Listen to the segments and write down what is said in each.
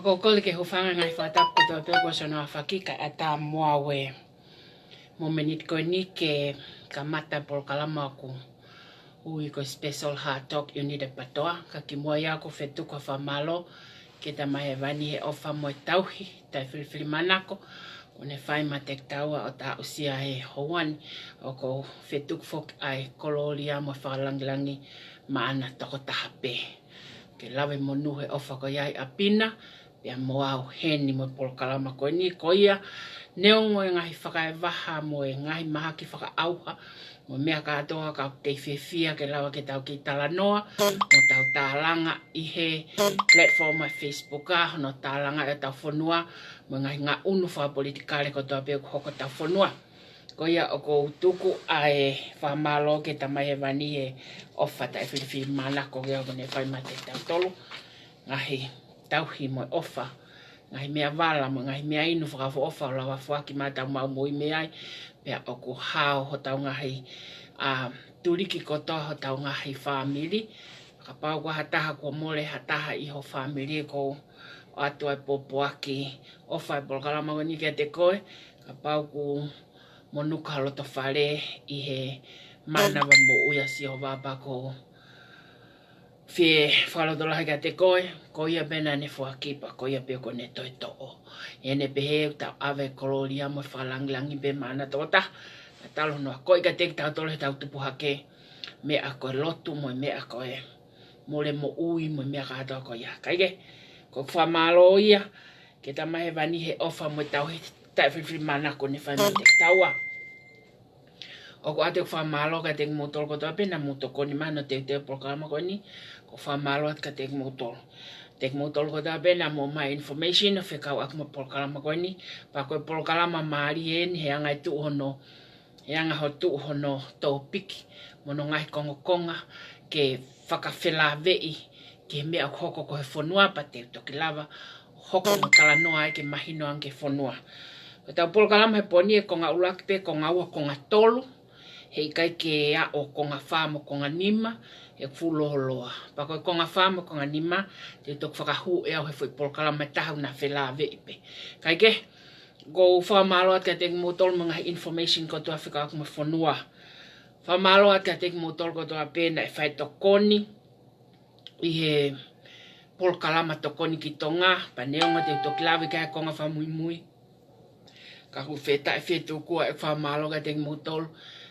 Ko kole ke hofanga ngai Fakatau ko to ko sona fakika ata moawe mo menit ko ni ke kamata por kalama ko ui ko special Hardtalk unit de patoa ka ki moya ko fetu ko famalo ke ta mai vani e ofa mo tauhi ta fil manako ko ne fai matek taua o ta usia e hoan o ko fetu fok ai kololia mo falanglangi maana toko tahape ke lave mo nuhe ofa ko yai apina pia moau heni mo por kalama ko ni ko ia neongo ngahi whakaewaha mo ngahi maha ki whakaauha mo mea katoa ka te whiwhia ke lawa ke tau ki talanoa mo tau tālanga i he platform a Facebook no tālanga e tau whanua mo ngahi ngā unu wha politikare ko toa peo hoko tau whanua ko ia o ko tuku a e whamalo ke tamai e wani e ofa ta e whiwhi mana ko gea kone whaimate tau tolu ngahi tauhi mo ofa ngahi mea wala mo ngahi mea inu whakafo ofa o lawa whaki mata mau moi meai pia o ko hao ho tau ngahi turiki kotoa ho tau ngahi family ka pau ko hataha ko mole hataha i ho family ko atu ai popoaki ofa e polkalama ko ni ke te koe ka pau ko monuka haloto whare i he mana wa mo uia si ho wapa ko fie whalotola heka te koe, ko ia pena ne whakipa, ko ia peo ko ne toi to'o. E ne pehe tau ave koloria mo whalanglangi pe mana tota. Na talo noa koe ka teki tau tole tau tupu hake. Me a koe lotu mo me a koe mole mo ui mo me a katoa ko ia. Kaike, ko whamalo ia, ke tamahe vani he ofa mo tau he tai whiwhi mana ko ne whaima te taua. O ko ate whamalo ka teki motol ko toa pena motoko ni mana te programa ko ni. Ko whamalo at ka tek motol. Tek motol ko da bena mo mai information o whekau ak mo polkalama ko ni. Pa koe polkalama maari en he angai tu hono. He anga ho tu hono tō piki. Mono ngai kongo konga ke whakawhela vei. Ke mea hoko ko he whanua pa te toki lava. Hoko mo talanoa ai ke mahino ang ke whanua. Ko tau polkalama he poni e konga ulaki pe konga ua konga tolu. Hei kai ke a o konga whamo konga nima. E fuloholoa. Pa koe konga whama, konga nima, te tok whakahu e au he whai polkalama tahu na whela veipe. Kai ke, ko whamalo at ka teki motol mga information ko toa whika akuma whanua. Whamalo at ka teki motol ko toa pena e whai tokoni, i he polkalama tokoni ki Tonga, pa neonga te tok lawi kai konga whamui mui. Ka hu wheta e whetu kua e whamalo ka teki motol,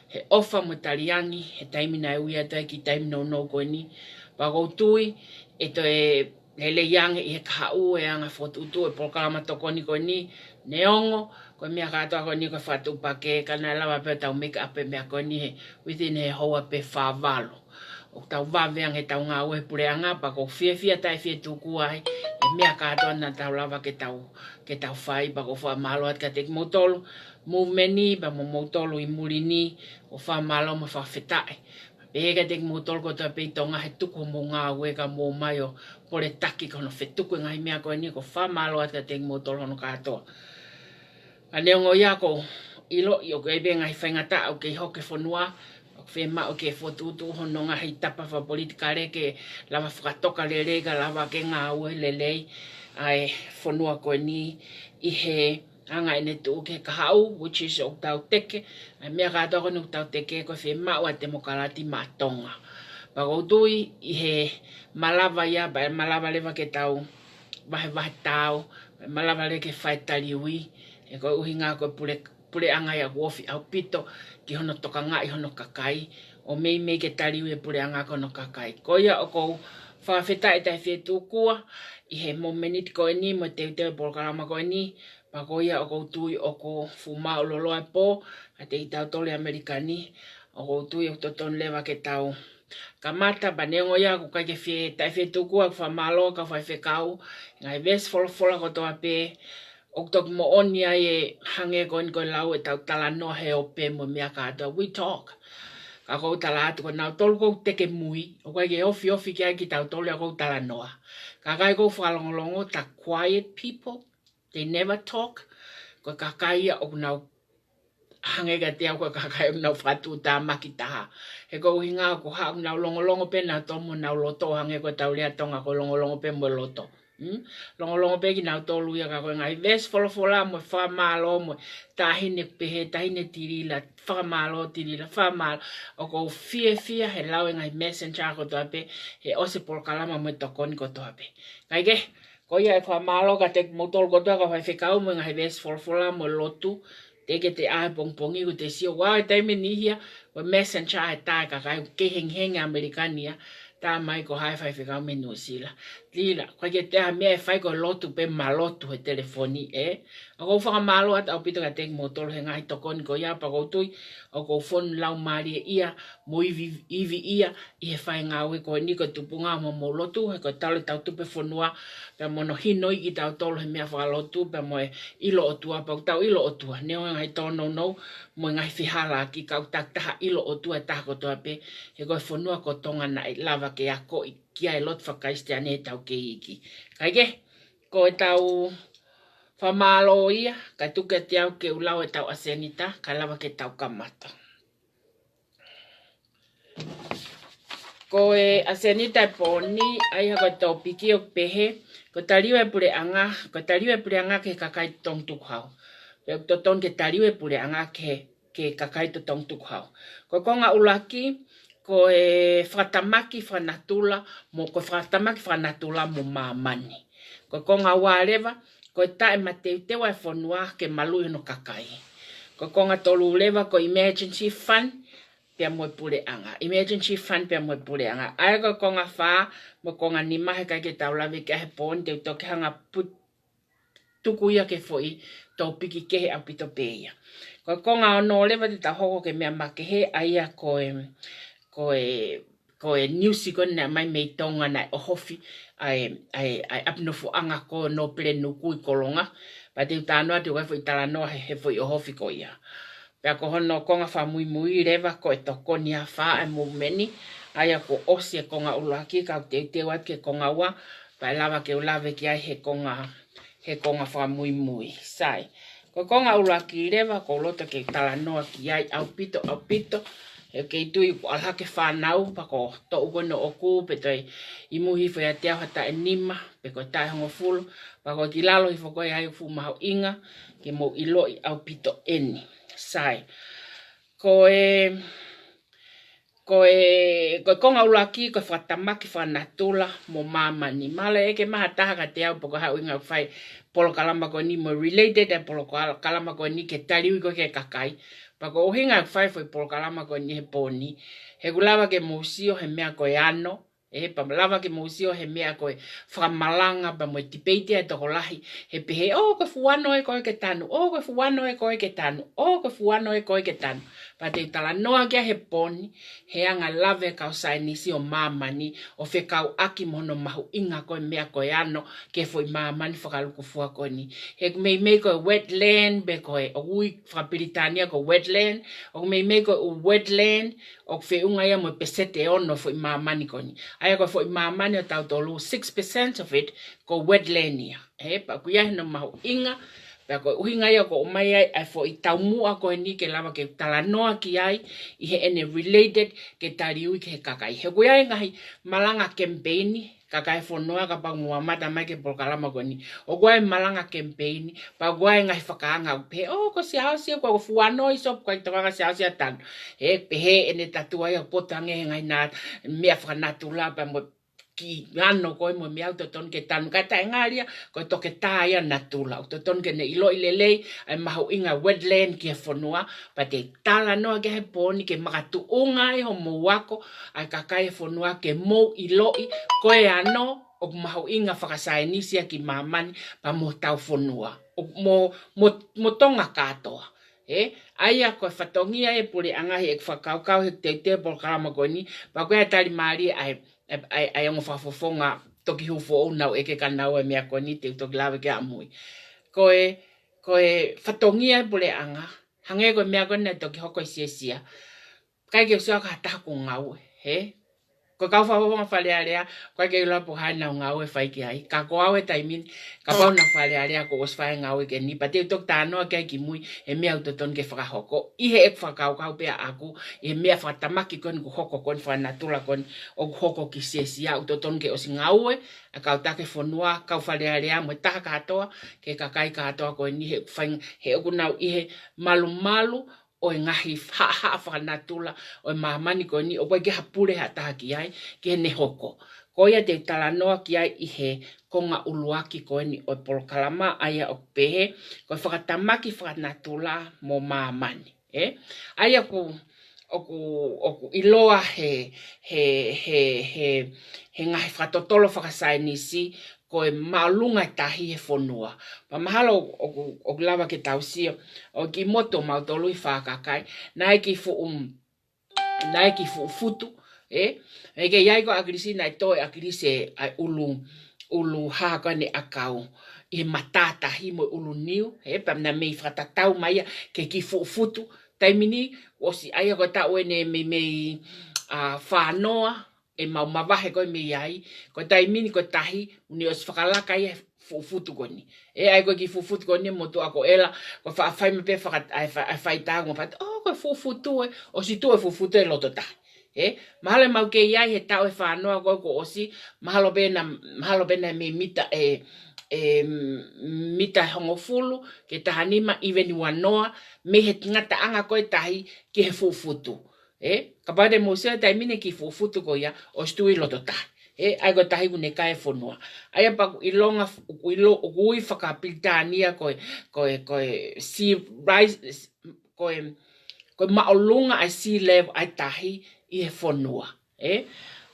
he ofa mo taliangi, he taimina e uia tai ki taimina o no koe ni. Pa kou tui, e to e lele yange i he kahau e anga whotutu e polkalama tokoni koe ni. Neongo, koe mea katoa koe ni koe whatu pake, kana lawa pe tau make up e mea koe ni he within he hoa pe whawalo. O tau waweang he tau ngā ue pureanga, pa kou whiawhia tai whetu kuai, e mea katoa na tau lawa ke tau whai, pa kou whamalo at ka teki motolu. Movement ni, pa mo motolu i muri ni, o whamalo mo whawhetai. Pega te mo tol ko ta pe Tonga he tuku mo ngā weka mo mai o pole taki kono whetuku ngai mea koe ni ko whamalo ata te mo tol hono katoa. A neongo ia ko ilo i o koe be ngai whaingata au kei hoke whanua whema o ke whotutu hono ngā hei tapa wha politika reke lava whakatoka le rega lava ke ngā ue le lei ai whanua koe ni i he anga ene tu ke kahau, which is o tau teke, ai mea katoa kono tau teke ko whema o a demokarati ma Tonga. Pakoutui i he malava ia, ba malava lewa ke tau wahe tau, malava le ke whaetari ui, e koe uhi ngā koe pule anga ia wofi au pito, ki hono toka ngā i hono kakai, o mei ke tari ui e pule anga kono kakai. Koia o kou whawheta e tai whetu kua, i he momenit koe ni, mo te polkarama koe ni, pa koia o kou tui o kou fuma o loloa po, a te i tau tole Amerikani, o kou tui o toton lewa ke tau kamata, ba neongo ia ku kai ke tai whetu kua, ku whamalo, ka Fakatau, ngai ves fola ko toa pe, o tok mo oni ai e hange koe lau e tau tala noa he o pe mo mea katoa, we talk. Ka kou tala atu ko nau tolu kou teke mui, o kai ke ofi ki ai ki tau tolu a kou tala noa. Ka kai kou whalongolongo ta quiet people, they never talk. Ko kakai o nau hange ka te au ko kakai o nau whatu tā maki taha. He kou hinga ko hau nau longolongo pe nau tomo nau loto hange ko tau lea Tonga ko longolongo pe mo loto. Longo pe ki nau tolu ia ka koe ngai ves fola mo whamalo mo tahine pehe, tahine Tilila, whamalo Tilila, whamalo o kou fia he lau ngai messenger ko toa pe he ose polkalama mo tokoni ko toa pe. Kai ke, ko ia e whamalo ka te motol ko toa ka Fakatau mo ngai ves fola mo lotu, teke te ahe pongpongi ko te sio, wau e taime ni hia, o messenger he tae ka kai ke henghenga Amerikania, tā mai ko hai Fakatau me Nusila. Lila, koe ke teha mea e whai ko lotu pe malotu he telefoni, e? O kou whakamalo at au pito ka teki motolo he ngahi tokoni ko ia pa koutui, o kou whonu lau maari e ia, mo ivi ia, i he whai ngāwe ko ni ko tupunga mo lotu, he ko tau tau tupe whonua, pe mono hinoi ki tau tolo he mea whakalotu, pe mo e ilo o tua, pa tau ilo o tua, neo ngai tono nou, mo ngai whihala ki kau tak taha ilo o tua e taha ko toa pe, he koe whonua ko Tonga na i lava ke ako i kia e lot whakaiste ane tau ke iki. Kai ke, ko e tau whamalo ia, kai tuke te au ke ulau e tau asenita, kai lava ke tau kamata. Ko e asenita e poni, ai hako tau piki o pehe, ko tariwa e pure anga ke kakai tong tukhau. Pe toton ke tariwa e pure anga ke kakai to tong tukhau. Ko konga ulaki, ko e whatamaki whanatula mo mamani. Ko konga wārewa, ko e tae mateu tewa e whanua ke malui no kakai. Ko konga tolu lewa ko emergency fund, pia moe pule anga. Emergency fund pia moe pule anga. Ai ko konga whaa, mo konga nima he kai ke taulawe ke he pōni, te utoke hanga tukuia ke foi, tau piki kehe au pito peia. Ko konga ono lewa te ta hoko ke mea makehe, aia ko e niusi ko na mai mei Tonga na o hofi ai apnofu anga ko no pele nuku i kolonga pa te tanoa te wafo i talanoa he foi o hofi ko ia. Pea ko hono konga wha mui rewa ko e tokoni a wha e mumeni aia ko osi e konga ulaki ka te wat ke konga ua pa lava ke ulave ki ai he konga wha mui. Sai. Ko konga ulaki rewa ko loto ke talanoa ki ai au pito e kei tui ko alhake whanau pa ko to ukono o ku pe toi i muhi whai a te hata e nima pe ko tai hongo fulu pa ko ki lalo i whakoi ai ufu maho inga ke mo ilo i au pito eni. Sai. Ko konga ulaki ko whatamaki whanatula mo mamani. Male eke maha taha ka te au poko hau inga whai polo kalama ko ni mo related e polo kalama ko ni ke tariwi ko ke kakai. Pako ohinga whai polo kalama ko ni he poni. He kulawa ke musio he mea ko e ano, Pa lava ke musio he mea koe whamalanga pa mo debate e toko lahi. He pehe, koe fuano e koe ke tanu, koe fuano e koe ke tanu, koe fuano e koe ke tanu. Pa te tala noa kia he poni, he anga lave kau sainisi o mamani, o fe kau aki mono mahu inga koe mea koe ano, ke foi mamani whakaluku fua koe ni. He mei koe wetland, be koe o ui whakapiritania koe wetland, o mei koe wetland, o fe unga ia mo pesete ono foi mamani koe ni. Aya koe foi mamani o tau tolu, 6% of it ko wetland ia. Pa kuia hino mahu inga, pa koe uhinga ia ko umai ai, ai fo i tau mua koe ni ke lava ke talanoa ki ai, i he ene related ke tariui ke he kakai. He kuia e ngahi malanga campaigni, kakai whonoa ka pa mua mata mai ke polkalama koe ni. O kua e malanga campaigni, pa kua e ngahi whakaanga upe, ko si hausia koe fuano i sop koe tawanga si hausia tanu. Pehe ene tatua ia potange he ngai nā mea whakanatula pa mo ki ano koe mo miau to ton ke tanu kata ngaria ko to ke ta ia natula to ton ke ne ilo ilelei ai mahu inga wetland ki fonua pa te tala no ke he poni ke makatu unga e ho mo wako ai kakai fonua ke mo iloi koe ano o mahu inga whakasainisia ki mamani pa mo tau fonua mo tonga katoa. Aia koe whatongia e pure angahi e whakaukau he te polkalama koe ni pa koe atari maari ai ongo whafofonga toki hufo o nau eke ka nau e mea koe ni te toki lawe ke amui. Koe whatongia e pure anga, hange koe mea koe na toki hoko i sia. Kai ke usua ka taku ngau, Ko kau whafonga whalearea, koe ke ulapu hai nau ngau e whaiki ai. Ka ko au e taimin, ka pau na whalearea ko os whae ngau e ke ni. Pa te tok tānoa kia ki mui, e mea utoton ke whakahoko. Ihe e whakaukau pia aku, e mea whatamaki kon ku hoko kon whanatula kon, o hoko ki sia utoton ke osi ngau e, a kau take whanua, kau whalearea mo taha katoa, ke kakai katoa koe ni he oku nau ihe malu, o ngahi ha whanatula o mamani ko ni o koe ke hapure ha taha ki ai ke ne hoko. Koia te talanoa ki ai i he konga uluaki ko ni o polkalama aia o pehe ko whakatamaki whanatula mo mamani. Aia ku iloa he ngahi whakatotolo whakasainisi ko e malunga tahi e whonua. Pa mahalo o lava ke tausio, o ki moto mautolui whakakai, nai ki futu, e ke iai ko agrisi nai toi agrisi ai ulu haka ne akau, i matata hi mo ulu niu, pa na mei whakatau maia ke ki futu, taimini, osi aia ko ta oene mei whanoa, e mau mawahe koe me iai, ko taimini ko tahi, uni os whakalaka ia fufutu koni. Ai koe ki fufutu koni, motu ako ela, ko whawhai me pe whaitāgo mo pati, koe fufutu e, o si tu e fufutu e loto tahi. Mahalo mau ke iai he tau e whanoa koe ko osi, mahalo bena me mita mita hongofulu, ke tahanima, even wanoa, me he ngata anga koe tahi ki he fufutu. Kapade mo se taimine ki fufutu ko ia o stui loto tahi. Ai ko tahi kune kai whanua. Aia pa ilonga ui whakapiltania koe sea rise, koe maolunga ai sea level ai tahi i he whanua.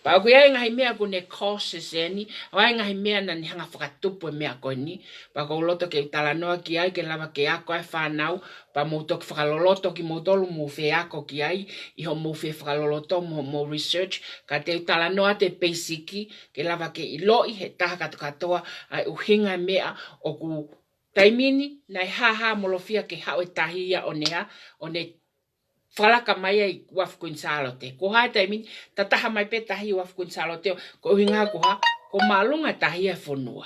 Pa ko ia ngahi mea kune cautious eni, ai ngahi mea na ni hanga whakatupu e mea koe ni, pa ko loto ke talanoa ki ai, ke lava ke ako ai whanau, pa mouto ki whakaloloto ki moutolu mo whe ako ki ai, i ho mo whe whakaloloto mo research, ka te talanoa te peisiki, ke lava ke iloi he taha katoa, ai uhinga mea o ku taimini, nai haha molofia ke hao e tahia o nea, o ne whalaka mai ai wafkuin salote. Ko hai taimini, tataha mai pe tahi wafkuin salote, ko uhinga koha, ko malunga tahi e whanua.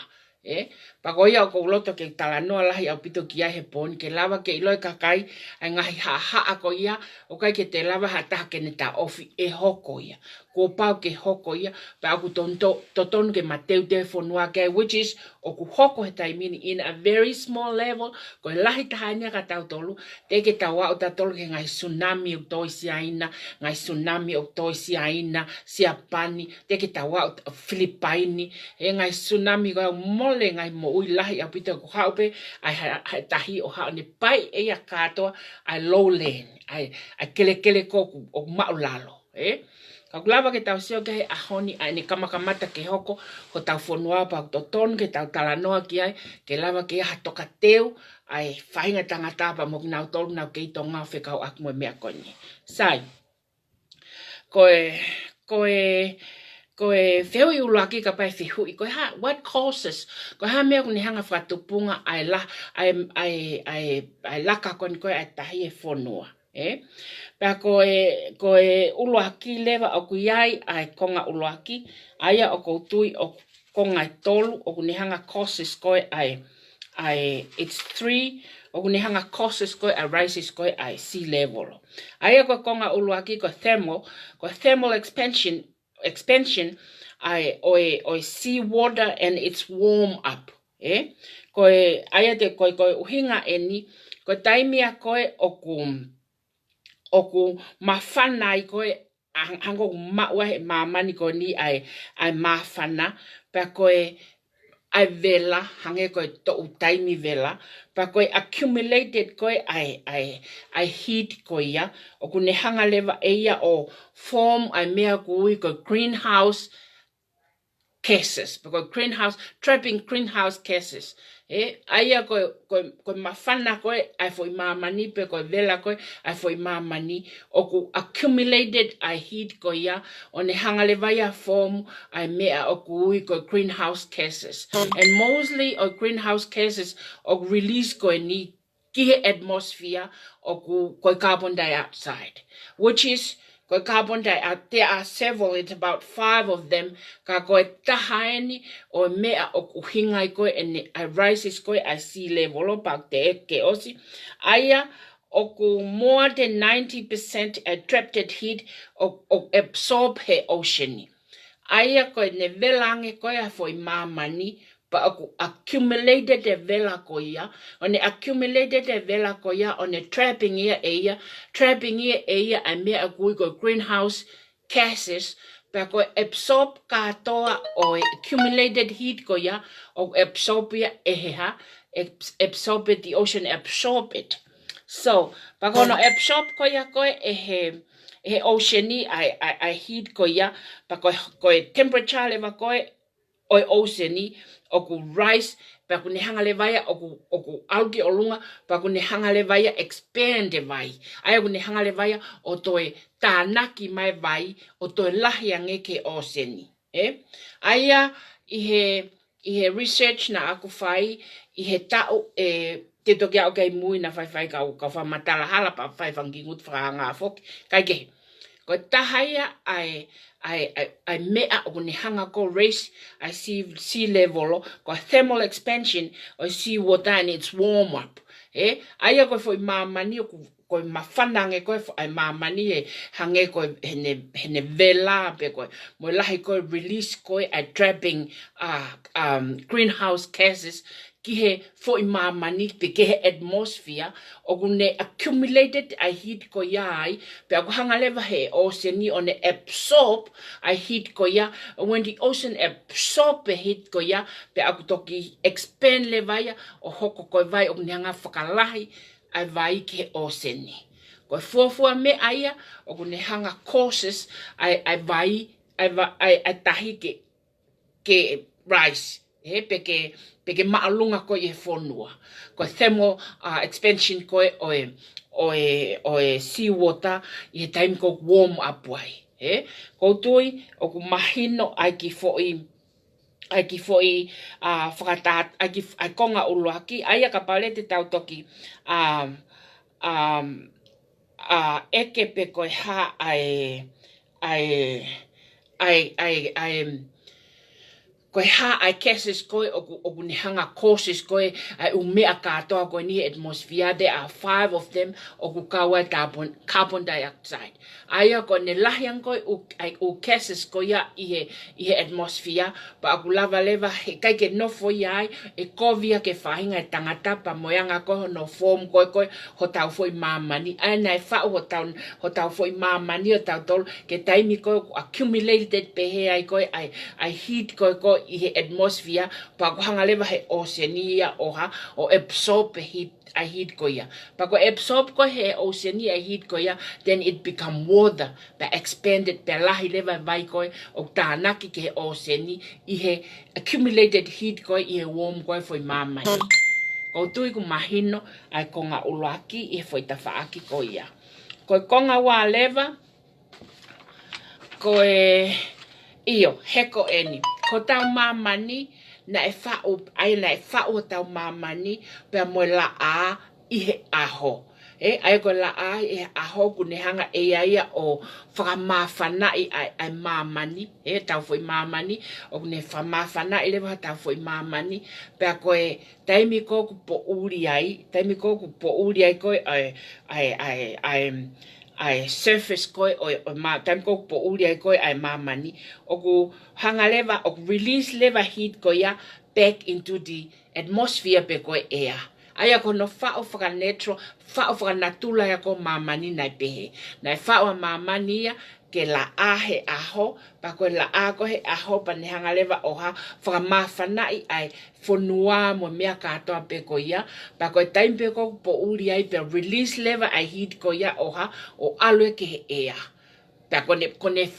Pa ko ia o ko loto ke talanoa lahi au pito ki ai he poni, ke lava ke iloi kakai, ai ngahi haa ko ia, o kai ke te lava hataha ke ne ta ofi e hoko ia. Ko pau ke hoko ia, pa aku totonu ke mateu te whanua ke, which is, o ku hoko he taimini in a very small level, ko lahi tahania ka tau tolu, te ke tawa o tatolu ke ngai tsunami o toi siaina, ngai tsunami o toi siaina, siapani, te ke tawa o Filipaini, ngai tsunami ko mole ngai mo ui lahi apita ko haupe, ai tahi o hao ne pai e a katoa, ai lowland, ai kele ko o maulalo, Ka kulava ke tau seo ke he ahoni ai ne kamakamata ke hoko ho tau whanua pa to tonu ke tau talanoa ki ai ke lava ke aha toka teu ai whainga tangata pa mo nau tolu nau ke i Tonga whekau aku mo mea koni. Sai, koe wheu i uluaki ka pai whihui, koe ha, what causes, koe ha mea kuni hanga whatupunga ai laka koni koe ai tahi e whanua. Pea koe uluaki lewa o kuiai ai konga uluaki, aia o koutui o konga i tolu, o kuni hanga causes koe it's 3, o kuni hanga causes koe ai rises koe ai sea level. Aia koe konga uluaki koe thermal expansion ai oi sea water and it's warm up. Koe aia te koe uhinga eni, koe taimia koe oku mawhana i koe hango maua he mamani ko ni ai mawhana pa koe ai vela hange koe to utaimi vela pa koe accumulated koe ai heat koe ia oku ne hanga lewa eia o form ai mea kui koe greenhouse gases because trapping greenhouse gases aia koe mawhana koe ai foi mamani pe koe vela koe ai foi mamani oku accumulated ai heat koe ia o ne hanga lewa ia form ai mea oku ui koe greenhouse gases and mostly o greenhouse gases o release koe ni ki atmosphere oku koe carbon dioxide which is koe carbon dioxide, there are several, it's about 5 of them. Ka koe tahaeni o mea o kuhingai koe and I rises koe I sea level o pak te ke osi. Aya o ku more than 90% trapped heat o absorb he oceani. Aya koe ne velange koe a foi mamani pa aku accumulated e vela koia on accumulated e vela koia on trapping ia a me aku go greenhouse gases pa ko absorb katoa o accumulated heat koia o absorb ia eha absorb it, the ocean absorb it so pa kono absorb koia koe he oceani I heat koia pa ko temperature leva koe oi oceani oku rise pa kuni hanga le vaya oku algae olunga pa kuni hanga le vaya expand vai aya kuni hanga le vaya o toe tanaki mai vai o toe lahi angeke oceani aya i he research na aku fai i he tau te toki au kai mui na fai ka fa matala hala pa fai fangi ngut fra nga fok kai ke ko tahaya I mea o ni hanga ko race I see sea level ko thermal expansion o sea water and it's warm up aya ko foi mamani ko mafanange ko ai mamani hange ko hene vela pe ko mo lahi ko release ko trapping greenhouse gases ki he foi mamani pe ke he atmosphere o gune accumulated I heat ko yai pe ko hanga leva he oceani on absorb I heat ko ya when the ocean absorb the heat ko ya pe aku toki expand leva ya o hoko ko vai o nyanga whakalahi ai vai ke oceani ko fuafua me aia o gune hanga causes ai tahi ke rise peke maalunga ko e fonua ko thermal expansion ko o sea water i time ko warm up wai ko tui o ku mahino ai ki foi whakatat ai konga uluaki ai ka pale te tau toki eke pe ko ha ko ha ai cases ko o ni hanga causes ko ai umea katoa ko ni atmosphere there are 5 of them o ku kawa carbon dioxide aya ko ne lahiang ko o cases ko ya i he atmosphere pa ku lava leva kai ke no fo ya e kovia ke fahinga tangata pa moyanga ko no form ko ho tau foi mamani ana fa ho tau foi mamani o tau tol ke taimi ko accumulated pe he ai ko ai heat ko i he atmosphere pa ko hanga lewa he oceania o absorb a heat ko ia. Pa ko absorb ko he oceania heat ko ia, then it become water, pa expanded pa lahi lewa vai ko o tānaki ke he oceania i he accumulated heat ko i he warm ko foi mamai. Ko tui ku mahino ai konga ulaki i foi tawhaaki ko ia. Ko konga wā lewa, ko iyo, heko eni. Ko tau mamani, na e whau tau mamani, pia moe la a i he aho. Ai ko la a i he aho kune hanga e aia o whakamawhanai ai mamani, tau foi mamani, o kune whakamawhanai lewa tau foi mamani, pia koe taimi kōku po uri ai koe ai surface koe o taimi kōku po uri ai koe ai mamani, o ku hanga lewa, o release lewa heat koe ia back into the atmosphere pe koe air. Aia ko no whao whakanatula ya ko mamani nai pehe. Nai whao mamani ia ke la ahe aho, pa koe la a ko he aho pa ne hanga lewa oha whakamawhanai ai whanua mo mea katoa pe ko ia, pa koe taim pe ko po uri ai pe release lewa ai heat ko ia oha o alue ke he ea. Pa kone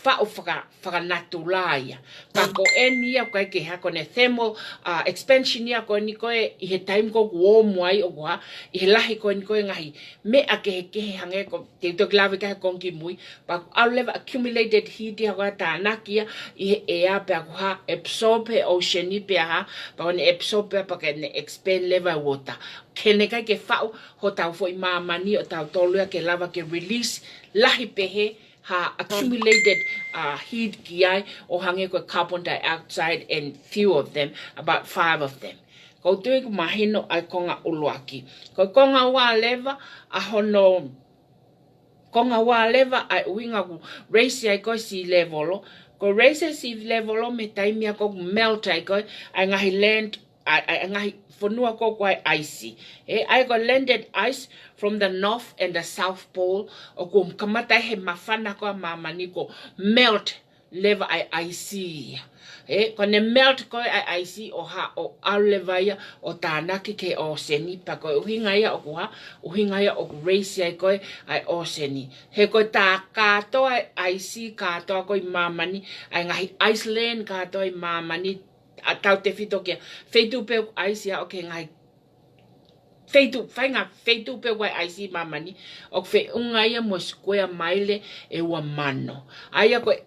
whao whakanatula ia. Pa ko enia koe ke ha kone thermal expansion ia koe ni koe i he taim ko warm wai o koha, i he lahi koe ni koe ngahi mea ke he hange ko te uto klawe ka he kongi mui, pa au lewa accumulated heat ia koe tānaki ia i he ea pa koha absorb he ocean i pe ha, pa kone absorb pa kone expand lewa water. Kene kai ke whao ho tau foi mamani o tau tolua ke lava ke release lahi pehe ha accumulated heat ki ai o hange ko carbon dioxide and few of them, about 5 of them. Ko tui ku mahino ai konga uluaki. Ko konga wā lewa a hono konga wā lewa ai uinga ku raise ai ko sea level. Ko raise sea level me taimia ko melt ai ko ai ngahi land ai ngahi whanua ko koe icy. Ai ko landed ice from the north and the south pole, o ko kamatai he mawhana ko mamani ko melt lewa ai icy. Ko ne melt ko ai icy o ha o au lewa ia o tānaki ke oceani, pa ko uhinga ia o koha, uhinga ia o race ai koe ai oceani. He ko tā katoa ai icy, katoa ko i mamani, ai ngahi Iceland katoa i mamani, a tau te whito kia wheitu peu aisi a o ke ngai wheitu peu wai aisi mamani o whe unga ia mo square maile e ua mano. Aia koe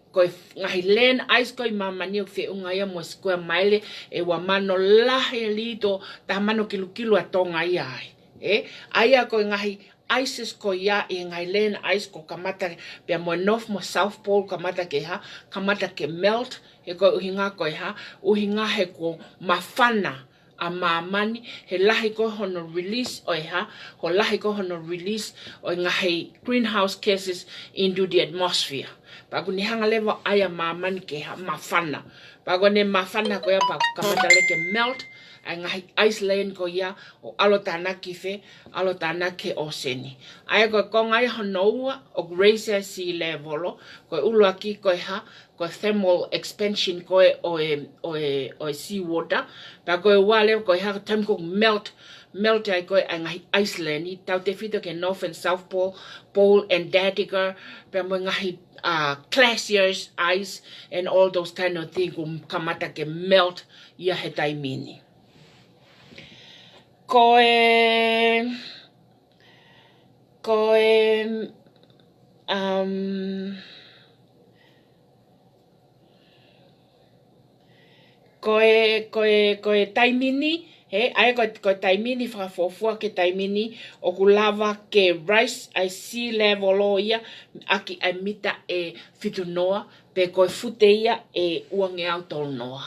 ngahi land ice koe mamani o whe unga ia mo square maile e ua mano lahe lito ta mano kilu a Tonga ia ai. Aia koe ngahi ices ko ia i ngai land ice ko kamata pia mo north mo south pole kamata ke melt. He koe uhinga koe ha, uhinga he ko mawhana a mamani, he lahi ko hono release oi ha, ho lahi ko hono release oi ngahi greenhouse gases into the atmosphere. Paku ni hanga lewa aya mamani ke ha mawhana. Paku ne mawhana koe pa kamata leke melt, ai ngahi Iceland ko ia o alo tāna ki whe, alo tāna ke oceani. Ai koe kongai honoua o raise sea level, koe uluaki koe ha, koe thermal expansion koe o sea water, pa koe wale koe ha time ko melt ai koe ai ngahi Iceland, i tau te whito ke North and South Pole, Antarctica, pa mo ngahi glaciers, ice, and all those kind of things ko kamata ke melt ia he taimini. Koe taimini, ai koe taimini whakafofua ke taimini o ku lava ke rise ai sea level o ia aki ai mita e whitunoa pe koe fute ia e uange au tol noa.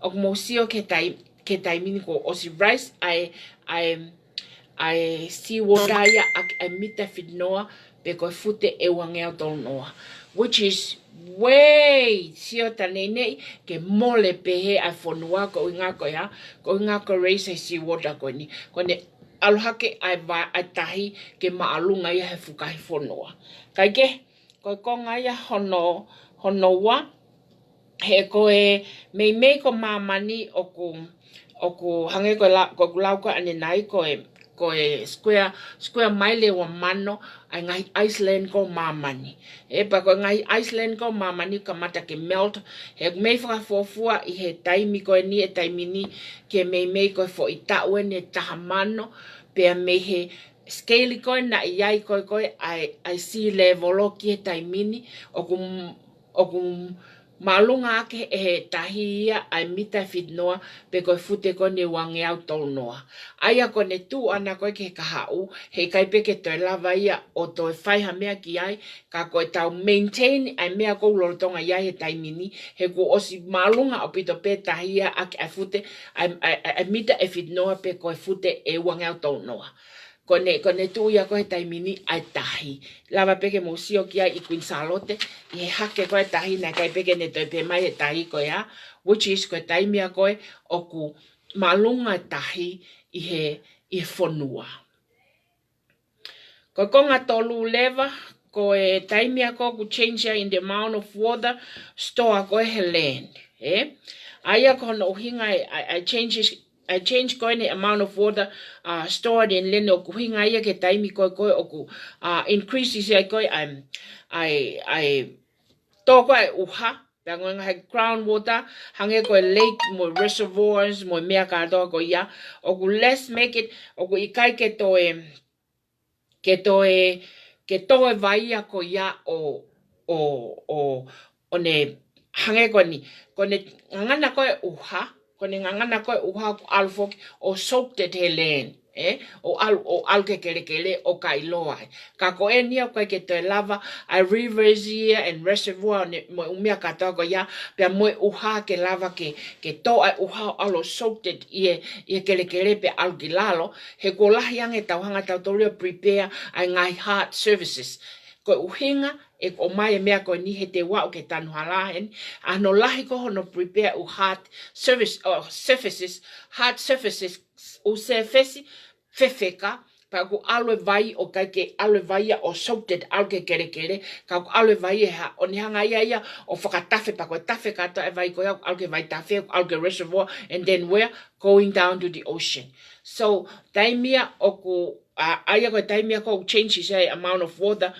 O ku mausio ke taimini ko osi rise ai sea water ia aki ai mita whitunoa pe koe fute e uange au tol noa. Which is way sio tanenei ke mole pehe ai whanua ko inga ko ya, ko inga ko race ai sea water ko ni. Ko ne alohake ai tahi ke maalunga ia he fukahi whanua. Kai ke, ko konga ia hono wa, he koe mei ko mamani oku hange ko lau ko ane nai koe square mile wa mano ai ngai Iceland ko mamani. Pa ko ngai Iceland ko mamani ka mata ke melt he mei fua I he taimi ko ni e taimi ni ke mei ko fo I taue ne tahamano pe me he scale ko na iai ko ai sea level o ki he taimini oku malunga ake e tahi ia ai mita fit noa pe koe fute ko ne wangi au tol noa. Aia ko ne tu ana koe ke kahau he kai peke toi lava ia o toi whaiha mea ki ai ka koe tau maintain ai mea kou lorotonga ia he taimini he ko osi malunga o pito pe tahi ia ake ai fute ai mita e fit noa pe koe fute e wangi au tol noa. Kone tu ia koe taimini ai tahi. Lava peke mosio kia I Queen Charlotte. I hake koe tahi na kai peke ne toi pe mai e tahi koe a. Which is koe taimia koe oku malunga tahi I he whonua. Koe konga tolu leva koe taimia koe ku change in the amount of water store koe he land. Aia kono uhinga I change koe ne amount of water stored in land o kuhinga ia ke taimi koe oku increases ia koe I to koe uha Pango ngai groundwater hange koe lake mo reservoirs mo mea katoa koe ia oku let's make it oku ikai ke toe vai ko ia o ne hange ko ni kone ngana koe uha kone ngana koe uha ko alfok o soaked he land o alke kele o kailoa ka ko enia koe ke te lava I rivers here and reservoir mo umia kata ko ia pe mo uha ke lava ke to ai uha alo soaked ie kele pe algilalo he ko lahiang e tauhanga tautoria prepare ai ngai heart services ko uhinga e o mai mea ko ni he te wa ke tanu halahen ano lahi ko hono prepare u heart service or surfaces heart surfaces o surface fefeka pa ko alwe vai o kai ke alwe vai o soaked alke kere ka ko alwe vai ha o ni hanga ia o fakatafe pa ko tafe ka to vai ko alke vai tafe alke reservoir and then we're going down to the ocean so taimia o ko aia ko taimia ko changes the amount of water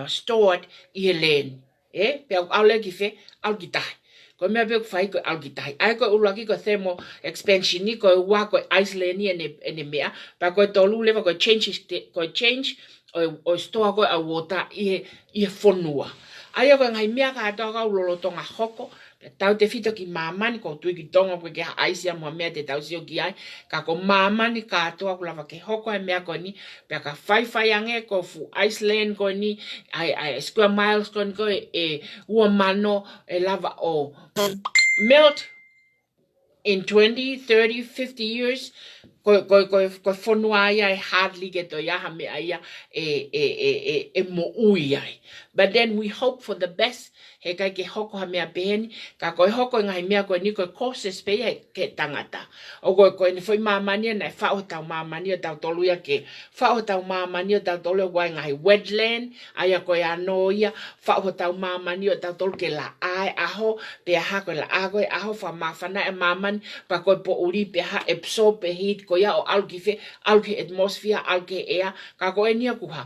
stored in land pe au ki fe au ki tai ko me pe fai ko au ki tai ai ko ulaki ko thermo expansion ni ko wa ko Iceland ni ene mea pa ko tolu leva ko change o store ko a water i fonua ai ko ngai mea ka to ka lolo tonga hoko tau te fito ki mamani ko tui ki tonga ko ke aisia mo mea te tau sio ki ai ka ko mamani ka toa ko lava ke hoko e mea ko ni pe ka fai ange ko fu Iceland ko ni ai square miles ko ni ko ua mano e lava o melt in 20, 30, 50 years ko fonua ia hardly get to ya me ia mo ui ai but then we hope for the best he kai ke hoko ha mea peheni ka koe hoko ngai mea koe ni koe courses pe ke tangata o koe ni foi mamani na fa o tau mamani o tau toluia ke fa o tau mamani o tau tolu wa ngai wetland aya koe anoia fa o tau mamani o tau tolu ke la ai aho pe ha ko la ago aho fa mafana e mamani pa koe po uri pe ha absorb pe heat ko ya o alki atmosphere alki air ka koe ni ku ha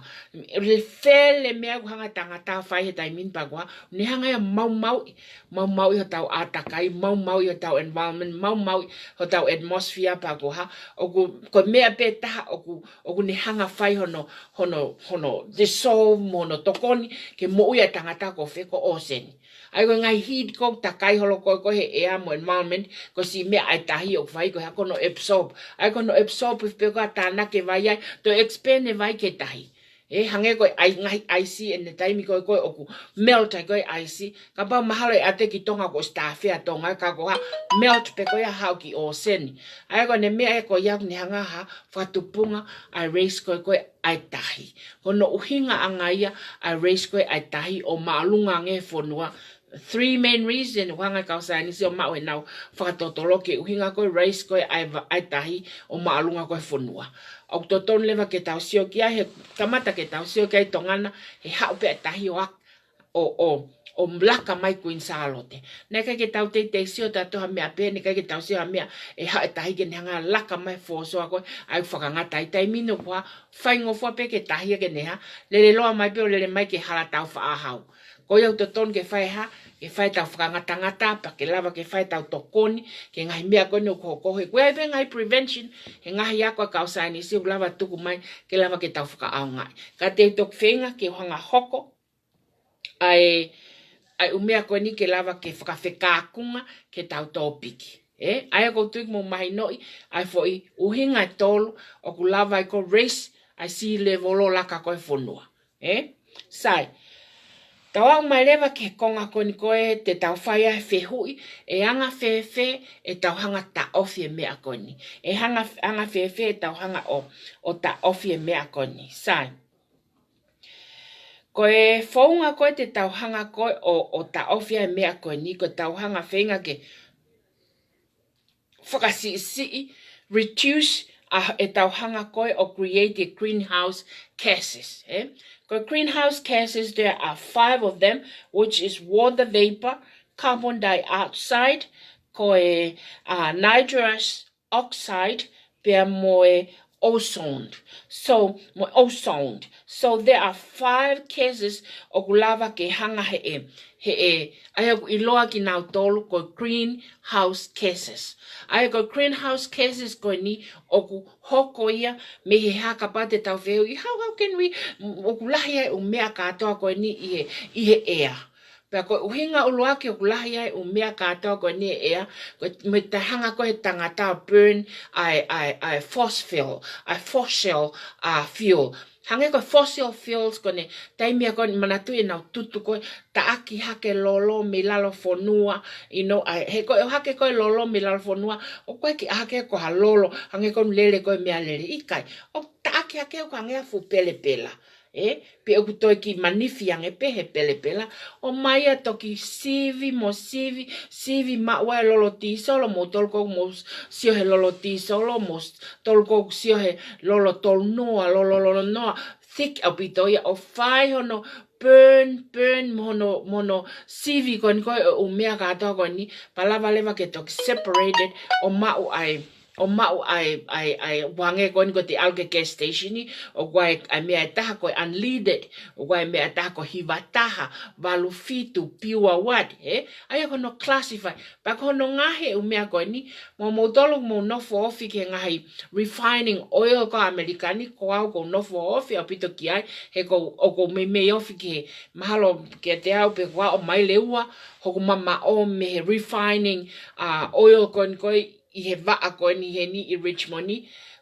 le mea ku hanga tangata fa he taimin pa kwa ni hanga mau i tau atakai mau i tau environment mau i tau atmosphere pa ko ha o ko mea pe ta o ni hanga fai hono dissolve mono tokoni ke mo ia tangata ko fe ko ocean ai ko ngai heat ko takai holo ko he air mo environment ko si me ai tahi o fai ko ha ko no absorb ai ko no absorb pe ko tana ke vai to expand e vai ke tahi hange ko ai ngai icy and the time ko oku melt ko icy ka pa mahalo ate ki tonga ko staff ya tonga ka ko melt pe ko ya hau ki ocean ai ko ne me ko ya ni hanga ha fatupunga I race ko ai tahi hono uhinga angaia I race ko ai tahi o malunga nge fonua 3 main reason wanga ka sa ni so ma we now fakatotolo ke uhinga ko race ko ai tahi o malunga ko fonua o toton leva ke tau sio kia he kamata ke tau sio kai tongana he hau pe tahi o o mlaka mai kuin salote. Nē kai ke tau te sio tatoha mea pēne, kai ke tau sio mea e hae tahi ke neha laka mai fōsoa koe, ai whakangata i tai mino kua, whaingo fua pe ke tahia ke neha, lele loa mai peo lele mai ke hala tau whaahau. Ko iau to ton ke whae ha, ke whae tau whakangata pa ke lava ke whae tau tokoni, ke ngahi mea koe no kohe. Koe ai ngai prevention, he ngahi akwa kau saini siu lava tuku mai, ke lava ke tau whakaau ngai. Ka te tok whenga ke hanga hoko, ai umea koe ni ke lava ke whakawhekākunga ke tau tōpiki. Ai ko tuik mo mahi noi, ai fo i uhinga i tolu, o ku lava i ko race, ai si level o laka koe whonua. Sai, tawau mai lewa ke konga koni koe te tau whaia he whehui, e anga whewhe e tau hanga ta ofi e mea koni. E anga whewhe e tau hanga o ta ofi e mea koni. Sai, koe whaunga koe te tau hanga koe o ta ofi e mea koni, ko tau hanga whenga ke whakasi reduce e tau hanga koe o create greenhouse gases. Ko greenhouse gases, there are 5 of them, which is water vapor, carbon dioxide, koe nitrous oxide, pia moe ozone. So there are 5 cases o kulava ke hanga he ai ko iloa ki nau tolu ko greenhouse gases. Ai ko greenhouse gases ko ni o ku hoko ia me he haka pate tau veo. How can we o kulahi o mea katoa ko ni ihe air. Pea ko uhinga uloa ki o kulahi ai o mea katoa ko ni air. Ko me te hanga ko he tangata burn ai fossil fuel. Hange ko fossil fuels ko ne taimia ko manatu e nau tutu ko ta aki hake lolo me lalo fonua, he ko hake ko lolo me lalo fonua, o koe ki hake ko ha lolo, hange ko lele ko mea lele ikai. O ta aki hake ko hange fu pele pela. Pe o kutoi ki manifi ange pehe pele pela. O maia toki sivi maua e lolo tisolo, mo tolko mo sio he lolo tisolo, mo tolko sio he lolo tolnoa, lolo noa, thick au pitoia o whai hono burn mono sivi koni koe o mea katoa koni, palava leva ke toki separated o mau ai wange koni ko te alge gas stationi o koe ai mea taha koe unleaded o koe mea taha ko hiva taha valu fitu piua wat ai kono classify pa kono ngahe o mea koni mo tolu mo nofo ofi ke ngahi refining oil ko amerikani ko au ko nofo ofi a pito ki ai he ko o ko me ofi ke mahalo ke te au pe kwa o mai leua hoko mama o me refining oil koni koe I he waa koe ni he ni I Richmond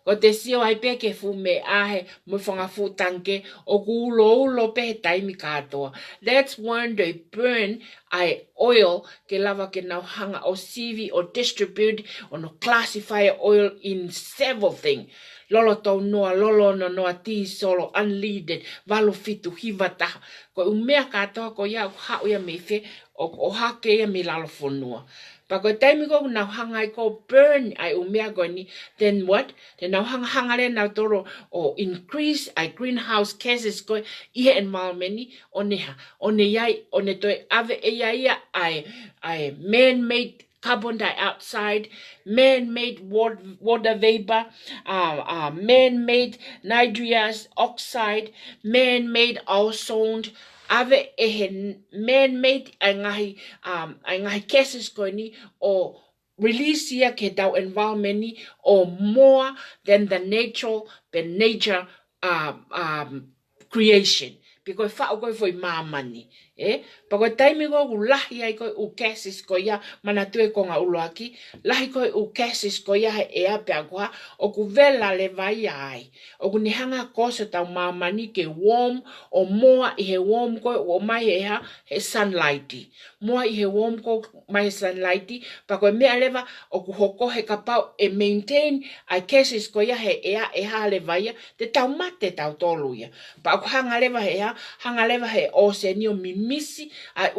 ko te sio ai pe ke fu me ahe mo whanga fu tanke o ku ulo pe he taimi katoa. That's when they burn ai oil ke lava ke nau hanga o CV or distribute or no classify oil in several things. Lolo tau noa, lolo no noa ti solo, unleaded, valo fitu, hiva taha. Ko umea katoa ko ia hau ia me fe o hake ia me lalo fonua. Pa ko taimi ko nau hanga I ko burn ai umea ko ni, then what? Then nau hanga le nau toro o increase ai greenhouse gases ko ia environment ni o neha. O ne iai, o ne toi ave e ia ai man-made carbon dioxide, man-made water vapor, man-made nitrous oxide, man-made ozone, ave e man-made ai ngahi gases ko ni o release ia ke tau environment ni o more than the nature creation. Because whao koe foi mamani. Pako taimi ko u lahi ai koe u gases ko ia manatue ko ngā uloaki. Lahi koe u gases ko ia he ea pia koha o ku vela le vai ai. O ku nihanga kosa tau mamani ke warm o moa I he warm koe o mai he sunlighti. Moa I he warm koe mai he sunlighti. Pako mea leva o ku hoko he kapau e maintain ai gases ko ia he ea le vai te tau mate tau tolu ia. Pako hanga leva he oceanio mimisi ai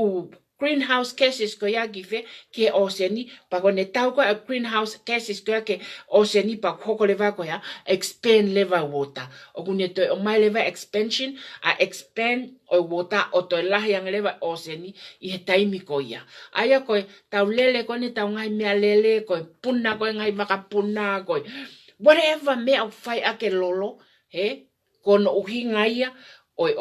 greenhouse gases ko ya gife ke oseni pa ko ne tau ko greenhouse gases ko ke oseni pa ko leva ko ya expand leva water o kune to o mai leva expansion a expand o water o to la yang leva oseni I he taimi ko ya aya ko tau lele ko ne tau ngai mea lele ko puna ko ngai vaka puna ko whatever me au fai ake lolo he kono uhinga ia oi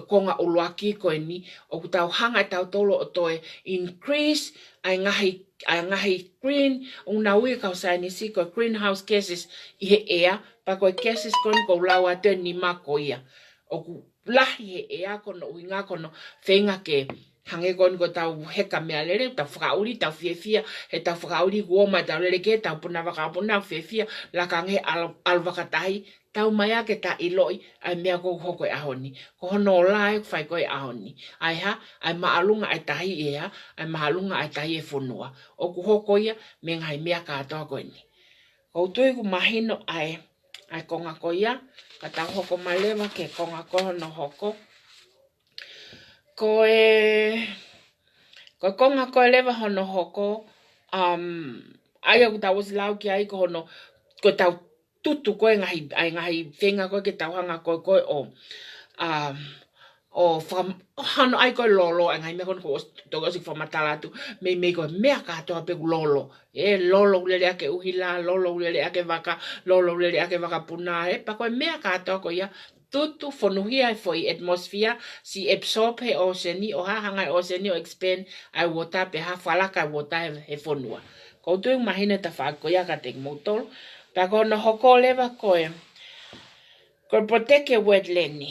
konga uluaki ko ni o tau hanga tau tolo o toe increase ai ngahi green una ui ka sa ni si ko greenhouse gases I he air pa ko gases kon ko lawa te ni makoia o ku lahi he air kono uhinga kono fenga ke hange kon ko tau heka mea lere tau whakauri tau fiefia he tau whakauri kuoma tau lere ke tau puna wakapuna fiefia lakange alwakatahi tau mai ake ta iloi ai mea ko hoko e ahoni ko hono lai fai ko e ahoni ai ha ai maalunga ai tahi ea ai maalunga ai tahi e fonua o ku hoko ia me ngai mea ka atoa ko ni ko tui ku mahino ai konga ko ia ka tau hoko malewa ke konga ko hono hoko ko konga ko lewa hono hoko ai aku tau lau ki ai ko hono ko tau tutu ko ngahi whenga ko ke tauhanga ko o hano ai ko lolo ngai me kon ko togo si formatala tu me ko mea ka to pe lolo lolo lele ake uhila lolo lele ake vaka lolo lele ake vaka puna pa ko mea ka to ko ya tutu fonuhia foi atmosphere si absorb he oceani o ha hanga oceani o expand ai water pe ha fala ka water he fonua ko tu imagine ta fa ko ya ka tek motor pa kono hoko leva koe. Ko protect wetland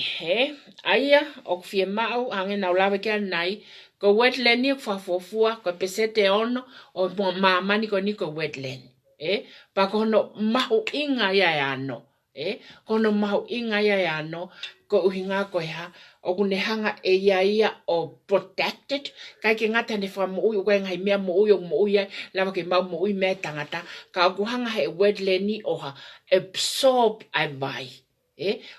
aia o fie mau hange na ulawe ke nai ko wetland ni fa fofua ko pesete ono o mamani ko ni ko wetland pa kono mahu inga ya ano kono mahu inga ya ano ko uhinga ko ha o kune hanga ia o protected kai ke ngata ne fa mo uyo ko ngai mea mo uyo lava ke mau mo uyo me tangata ka ku hanga he wetland ni oha absorb ai vai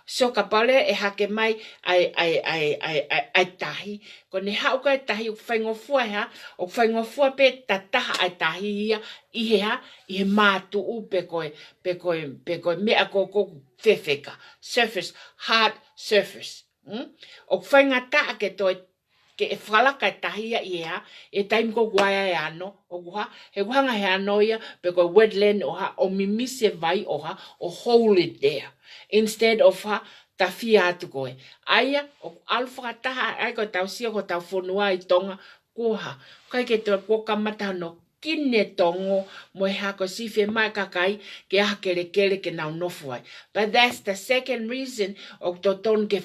so kapale e hake mai ai tahi ko ne hau ka tahi o whaingo fua o whaingo fua pe tataha ai tahi ia I he mātu u pe koe mea ko fefeka surface hard surface o whainga taa ke toi ke e whalaka tahia ia e taim ko guaya e ano o guha he guhanga he ano ia pe ko wetland oha o mimise vai oha o hold it there instead of ha tafia atu koe aia o alfa taha ai ko tau sia ko tau fonua I Tonga koha kai ke to ko kamata no kine tongo mo ha ko sife mai kakai ke ha kele ke na nofuai but that's the second reason o to ton ke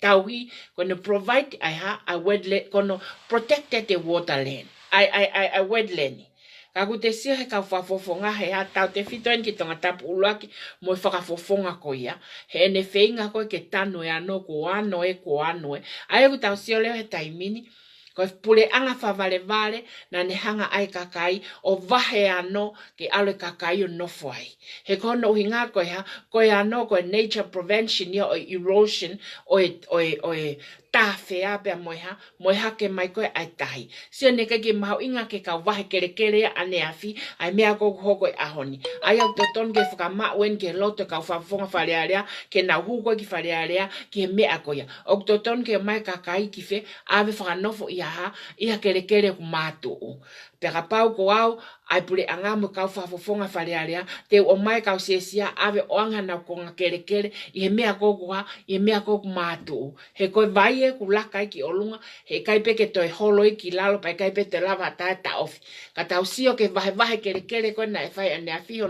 tauhi kono provide a wetland kono protected the waterland I wetland ka ku te sia he ka fafofonga he ha tau te fitoen ki tonga tapu uluaki mo whakafofonga ko ia he ne whenga ko ke tano e ano ko ano ai ku tau sia leo he taimini ko pule anga favale vale na ne hanga ai kakai o vahe ano ke ale kakai o nofai he kono hinga ko ano ko nature prevention o erosion o tafea pe moiha ke mai ko ai tahi sia ne ke mau inga ke ka vahe kele ane afi ai mea ko hoko ahoni ai au toton ke fuka ma wen ke loto ka fafonga falearea ke na huko ki falearea ke mea ko ya o toton ke mai kakai ki fe ave fa nofo ia kele ku matu pera pau ko au ai pule anga mo ka fafonga falearea te o mai ka sesia ave oanga na ko kele I mea ko matu he ko vai ku laka ki olunga he kai pe ke toi holoi ki lalo pa kai pe te lava ta ofi ka tau sio ke vahe kele ko na fai ane afi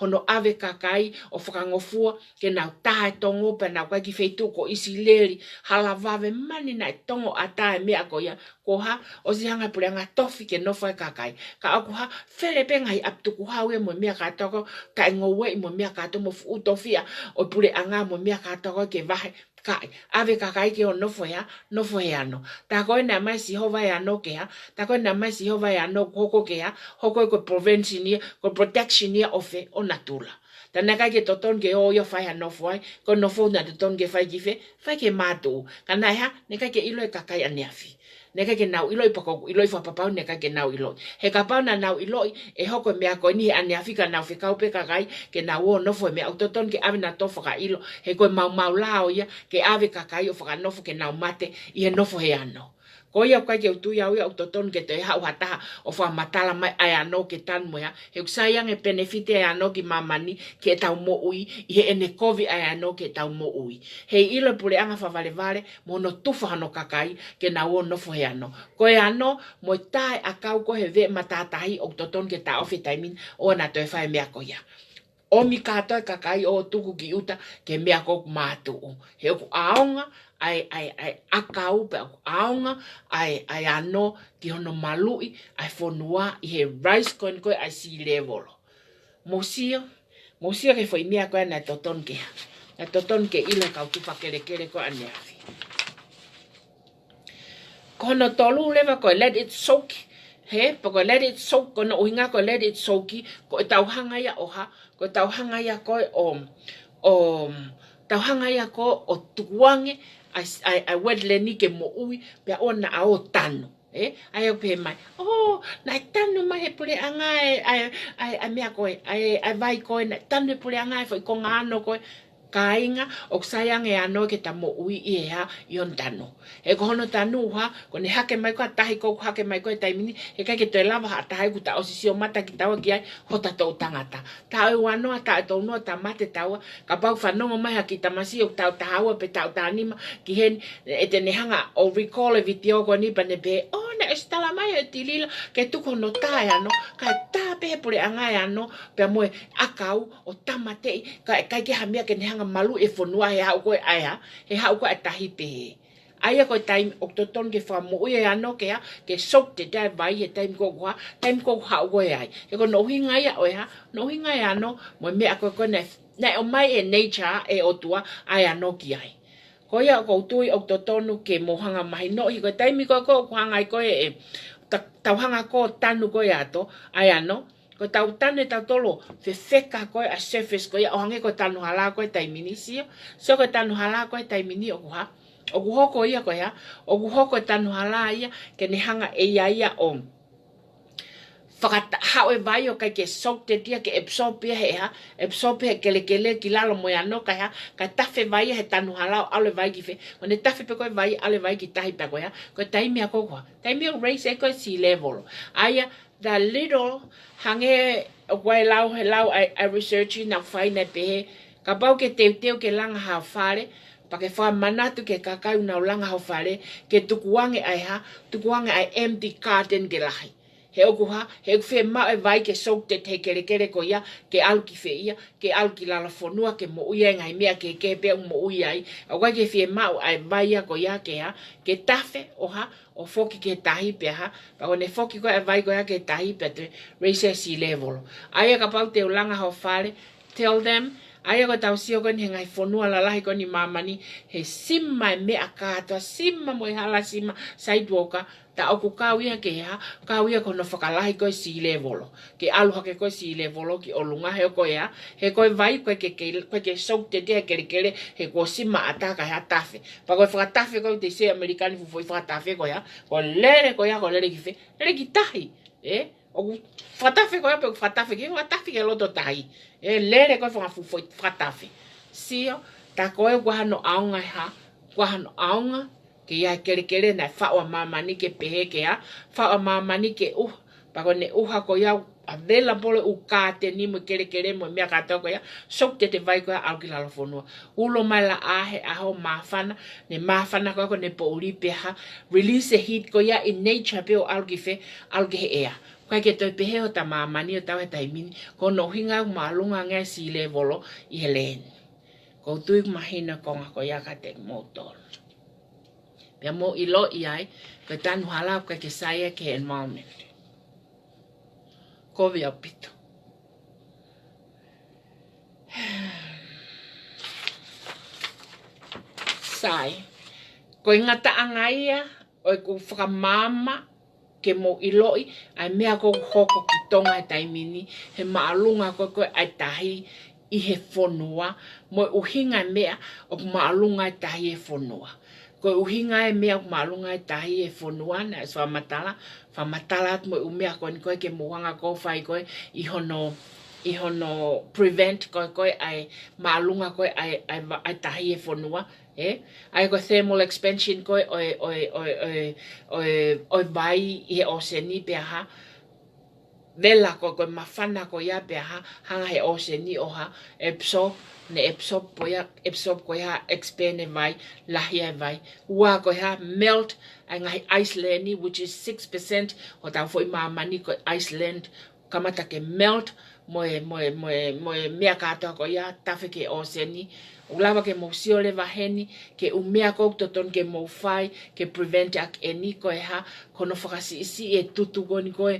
hono ave kakai o whakangofua ke nau tae tongo pe nau kai ki feitu ko isi leri hala vave mani na tongo a tae mea ko ia ko ha o si hanga pule anga tofi ke no fai kakai ka aku ha fele pe ngai aptuku hawe mo mea ka toko ka ngowe mo mea ka tomo fu utofia o pule anga mo mea ka toko ke vahe kai ave kakai ke o nofo ano ta ko na mai si hova ya no ke ta ko na mai si hova ya no hoko ke hoko ko prevention ni ko protection ni ofe o natula Tana kai ke toton ke o yo fai hanofo ai, ko nofo na toton ke fai kife, fai ke mātou. Kana ha, ne kai ke ilo e kakai aneafi. Ne kai ke nau ilo i pako, ilo i whapapau, ne kai ke nau ilo. He ka pau na nau ilo e hoko mea koe ni aneafi ka nau whikau pe kakai, ke nau o nofo e mea au toton ke ave na tofo ka ilo, he koe mau lao ia, ke ave kakai o whakanofo ke nau mate, i he nofo he ano. Ko ia kai ke utu ia au toton ke te hau hataha o wha matala mai ai ano ke tan moia. He usayang e benefite ai ano ki mamani ke tau mo ui. I he ene kovi ai ano ke tau mo ui. He ilo pule anga whawale vale mo no tufa hano kakai ke na o nofo he ano. Ko e ano mo tae a kau ko he ve matatahi o toton ke ta ofi taimin o na toi whae mea ko ia. O mi katoa kakai o tuku ki uta ke mea ko mātu. He oku aonga ai akau pe aonga ai ano ki hono malui ai fonua I he rice coin koe ai sea level. Mosio ke foi mea koe na toton ke. Na toton ke ila kau tupa kere koe aneafi. Kono tolu lewa koe let it soak. He, pako let it soak, kono uhinga koe let it soaki, koe tau hanga ia oha, koe tau hanga ia koe tau hanga ia koe o tukuange, ai wedle ni ke mo ui, pia ona a o tanu. Ai au pe mai, nai tanu mai he pule anga ai mea koe, ai vai koe, nai tanu he pule anga ai foi konga ano koe, kainga o sayang e ano ke ta mo ui I ha yon tanu. E ko hono tanu ha ko ne hake mai ko tahi ko hake mai ko taimini e ka ke te lava ha tahi ku ta osisio mata ki tawa ki ai hota to tangata. Ta e wano ta to no ta mate tawa ka pau whanongo mai ha ki tamasi o tau tawa pe tau tanima ki hen e te nehanga o recall e video ko ni pa ne pe na estala mai e Tilila ke tuko no tae ano ka ta pe pule anga ano pe mo akau o tamate ka ke hamia ke nehanga malu e fonua he hau koe aia, he hau koe atahi pehe. Aia koe taim o toton ke whamu ue ano ke ha, ke sok te tai vai he taim ko hau koe ai. He ko nohinga ia oe ha, nohinga ia ano, mo mea koe koe nei o mai e nature e o tua ai ano ki ai. Ko ia ko tui o totonu ke mohanga mahi no, hi koe taimi koe ko hanga I koe e, tau hanga ko tanu koe ato, ai ano, ko tau tane tau tolo fe feka koe a surface koe o hange ko tanu hala koe taimini sio so ko tanu hala koe taimini o kuha o kuhoko ia koe ha o kuhoko tanu hala ia ke ne hanga e ia o Fakatau e vai o kai ke sok te tia ke absorb he ha absorb he kele ki lalo mo ya no kai ha ka tafe vai he tanu hala ale vai ki fe o ne tafe pe koe vai ale vai ki tahi pe koe ha ko taimi a koe taimi o race e koe sea level aya the little hange wai lau he lau I research na fai na pe ka pau ke teu ke langa ha fare pa ke fa manatu ke kakau na langa ha fare ke tukuange ai empty carton ke lahi he oku ha he fe ma e vai ke sok te kere ko ia ke alki fe ia ke alki la fonua ke mo ia ngai mea ke pe mo ia ai o wa ke fe ma ai vai ko ia ke ha ke tafe o ha o foki ke tahi pe ha pa o ne foki ko e vai ko ia ke tahi pe te race sea level ai ka pau te ulanga ho fare tell them ai ko tau sio ko ni ngai fonua la lahi ko ni mamani he simma me akata simma mo hala simma sidewalker ta oku kauia ke ha kauia ko no whakalahi ko sea level ke alu hake ko sea level ki olunga he ko ya he ko vai ko ke sok te kere he ko simma ataka ha tafe pa ko whakatafe ko te se americani fu foi whakatafe ko ya ko lere ki fe lere ki tahi o whakatafe ko ya pe whakatafe ke loto tahi lere ko fu foi whakatafe sio ta ko e hano aunga ha hano aunga ke ia kere na whaua mamani ke pehe ke ha whaua mamani ke pa ko ne ko ia a vela pole u kate ni mo kere mo mea kata ko ia sok te vai ko au ki la fonua ulo mai la ahe aho mafana ne mafana ko ne pouli pe ha release heat ko ia in nature pe au ki fe au ki ea kai ke to pehe o ta mamani o ta taimini ko no hinga malunga ngai si level I helen ko tu mahina ko ko ia ka te motor Pea mo ilo iai, ka tanu hala ka ke saya ke environment. Ko via pito. Sai. Ko ingata angaia, o ku whakamama, ke mo iloi, ai mea ko hoko ki Tonga e taimini, he maalunga ko ai tahi, i he whonua, mo uhinga mea o maalunga i tahi e whonua. Ko uhinga e mea o maalunga i tahi e whonua, na es whamatala at mo umea koe ni koe ke muanga ko whai koe i hono prevent koe ai maalunga koe ai tahi e whonua. Ai ko thermal expansion koe oi vai i he oseni pe ha. Vela ko mawhana ko ia pe ha hanga he oseni o ha absorb ko ia expand e vai lahi e vai ua ko ia melt ngahi Iceland which is 6% o tau foi mamani ko Iceland kamata ke melt moe mea katoa ko ia tafe ke oseni Ulawa ke mo le vaheni ke umea ko toton ke mo fai ke prevent ak eni ko ha kono fakasi isi e tutu goni ko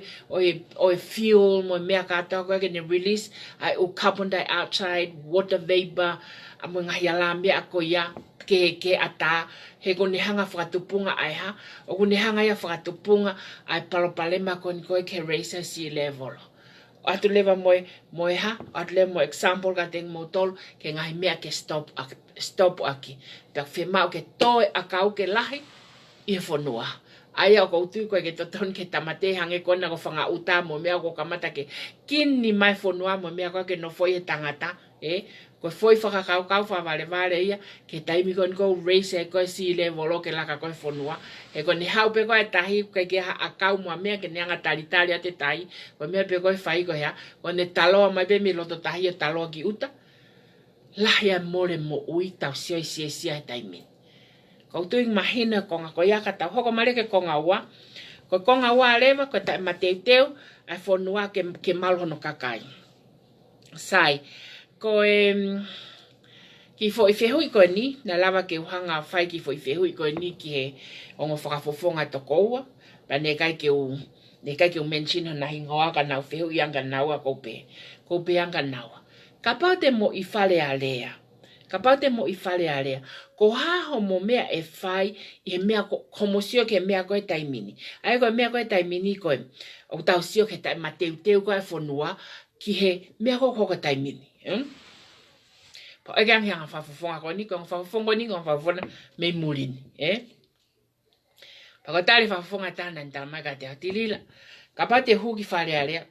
o fuel mo mea kata ko ke release ai o carbon dioxide water vapor amo ngahia me ako ya ke ata he ko hanga fakatupunga ai ha o ko hanga ya fakatupunga ai palopalema ko ke raise sea level atu leva moe ha atu leva mo example ka teng motol ke ngai mea ke stop aki ta fema ke toe akau ke lahi I fonua ai ko tu ko ke toton ke tamate hange kona ko fanga uta mo mea ko kamata ke kini mai fonua mo mea ko ke no foi tangata ko foi whakakau fa vale ia ke taimi kon ko race ko si level ke la ka ko fonua e ko ni hau pe ko tahi ko ke akau mo mea ke nyanga talitali ate tai ko mea pe ko fai ko ya ko ne talo mai be mi loto tahi talo ki uta la ya more mo ui tau si taimi ko tu imagina ko nga ko ya ka tau ko male ke ko nga wa leva ko ta mateuteu a fonua ke mal hono kakai sai ko ki fo I fehui ko ni na lava ke uhanga fai ki fo I fehui ko ni ki he ongo whakafofonga tokoua pa ne kai ke u mention na hingoa ka nau fehui anga naua ko pe anga naua ka pau te mo I fale alea ko haho mo mea e fai I mea ko mosio ke mea ko e taimini ai ko mea ko e taimini ko o tau sio ke tai mateuteu ko e fonua ki he mea ko taimini po e gang hanga whafonga ko ni ko whafona me mulini pa ko tali whafonga tana nta mai ka te Tilila ka pa te huki whare alea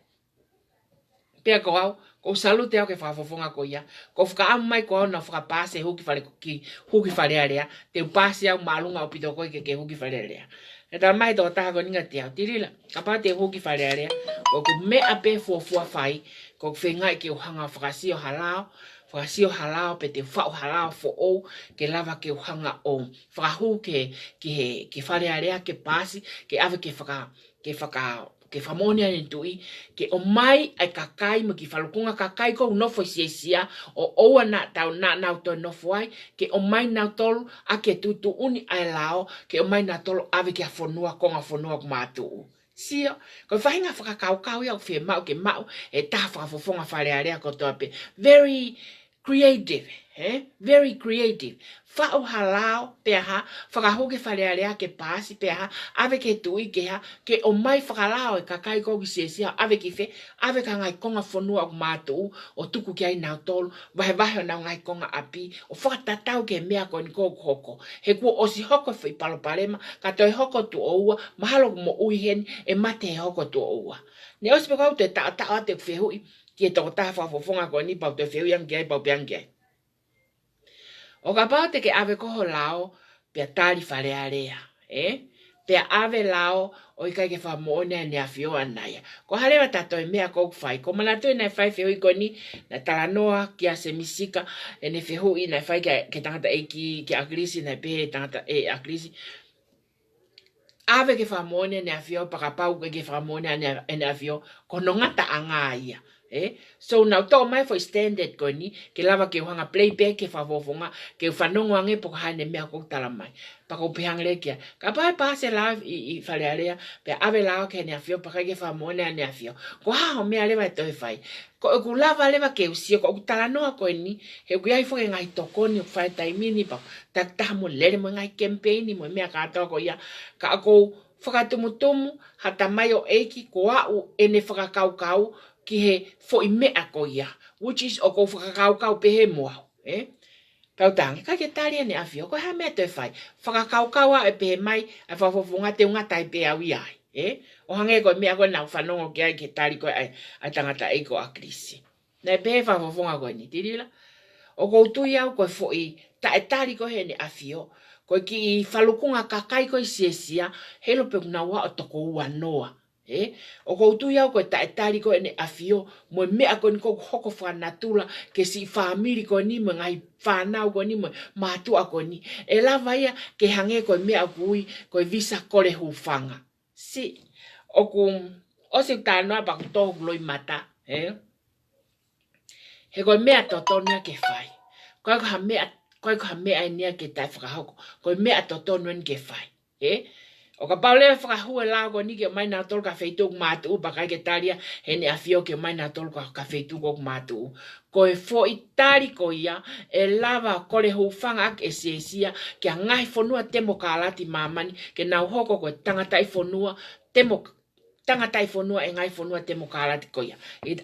pea ko au ko salute au ke whafonga ko ia ko whaka amu mai ko au na whakapase huki whare alea te upase au malunga o pito ko ke huki whare alea e ta mai to taha ko ninga te Tilila ka pa te huki whare alea ko mea pe fuafua whai ko whengai ke uhanga whakasio halao pe te whao halao fo o ke lava ke uhanga o whakahu ke whare area ke pasi ke ave ke whamonia ni tui ke o mai ai kakai mo ki whalukunga kakai ko unofo isia o oua na tau na nau to nofo ai ke o mai nau tolu a ke tutu uni ai lao ke o mai nau tolu ave ke a whanua konga whanua kumatu Sio, ko whahinga whakakau ia o whia mau ke mau e tā whakafofonga whare area ko toa pe. Very creative, very creative. Whao halao pe ha, whakahoke whare area ke pāsi pe ha, ave ke tui ke ha, ke o mai whakalao e kakai ko ki sesia, ave ki whe, ave ka ngai konga whanua o mātou, o tuku ki ai nau tolu, wahe o nau ngai konga api, o whakatatau ke mea ko ni kōku hoko. He kua osi hoko whi palopalema, ka toi hoko tu oua, mahalo mo uihen, e mate he hoko tu oua. Ne osi pe kau te ta te whehui, ki e toko taha whafofonga ko ni pau te whehui angi ai, pau pe angi ai. O ka pau te ke ave koho lao, pia tali whare area, Pia ave lao, o I kai ke whamoone ni a whio anaia. Ko harewa tato e mea kou whai, ko mana tui nai whai whehui ko ni, na talanoa ki a se misika, e ne whehui nai whai ke tangata e ki aglisi, nai pehe tangata e aglisi. Ave ke whamoone ni a whio, pakapau ke whamoone ni a whio, ko no ngata anga ia. So now to mai for standard ko ni ke lava ke hanga playback ke fafofonga ke whanongo ange po hane mea ko tala mai pa ko pihang le kia ka pai pase live I fale area pe ave lao ke ne afio pa ke famone ne afio ko ha me ale vai to fai ko ku lava leva ke usio ko tala no ko ni he ku ai fo ngai to ko ni fai tai mini pa ta mo le mo ngai campaign mo mea ka to ko ya ka ko whakatumutumu hata mai o eiki ko au ene whakakau ki he fo I mea ko ia, which is o ko whakakau pehe moa. Pautangi, kai ke tali ane awhio, ko ha mea te whai, whakakau e pehe mai, a whafofunga te unga tai pe au iai. O hange ko mea koe nau whanongo ki ai ke tali koe ai tangata e ko a krisi. Nei pehe whafofunga koe ni, Tilila. O koutui au koe fo I ta e tali koe he ne awhio, koe ki I whalukunga kakai koe siesia, helo pe kuna wa o toko ua noa. O koutui au koe ta e tali koe ne awhio, mo mea koe ni kou hoko whanatula, ke si whamiri koe ni mo ngai whanau koe ni mo mātua koe ni. E lava ia ke hange koe mea kui koe visa kore hufanga. Si, o si tānoa pa kutohu loi mata, he koe mea totonia ke whai. Koe ko ha mea nia ke tai whakahoko. Koe mea totonia ke whai. O ka paulea whakahua lao ko ni ke mai nā tolu ka wheituk mātu pa kai ke taria he ne awhio ke mai nā tolu ka wheituk o mātu. Koe fo I tari ko ia e lava kore hufanga ak e sesia ke a ngai whonua temo ka alati mamani ke nau hoko koe tangatai whonua temo tangatai whonua e ngai whonua temo ka alati ko ia.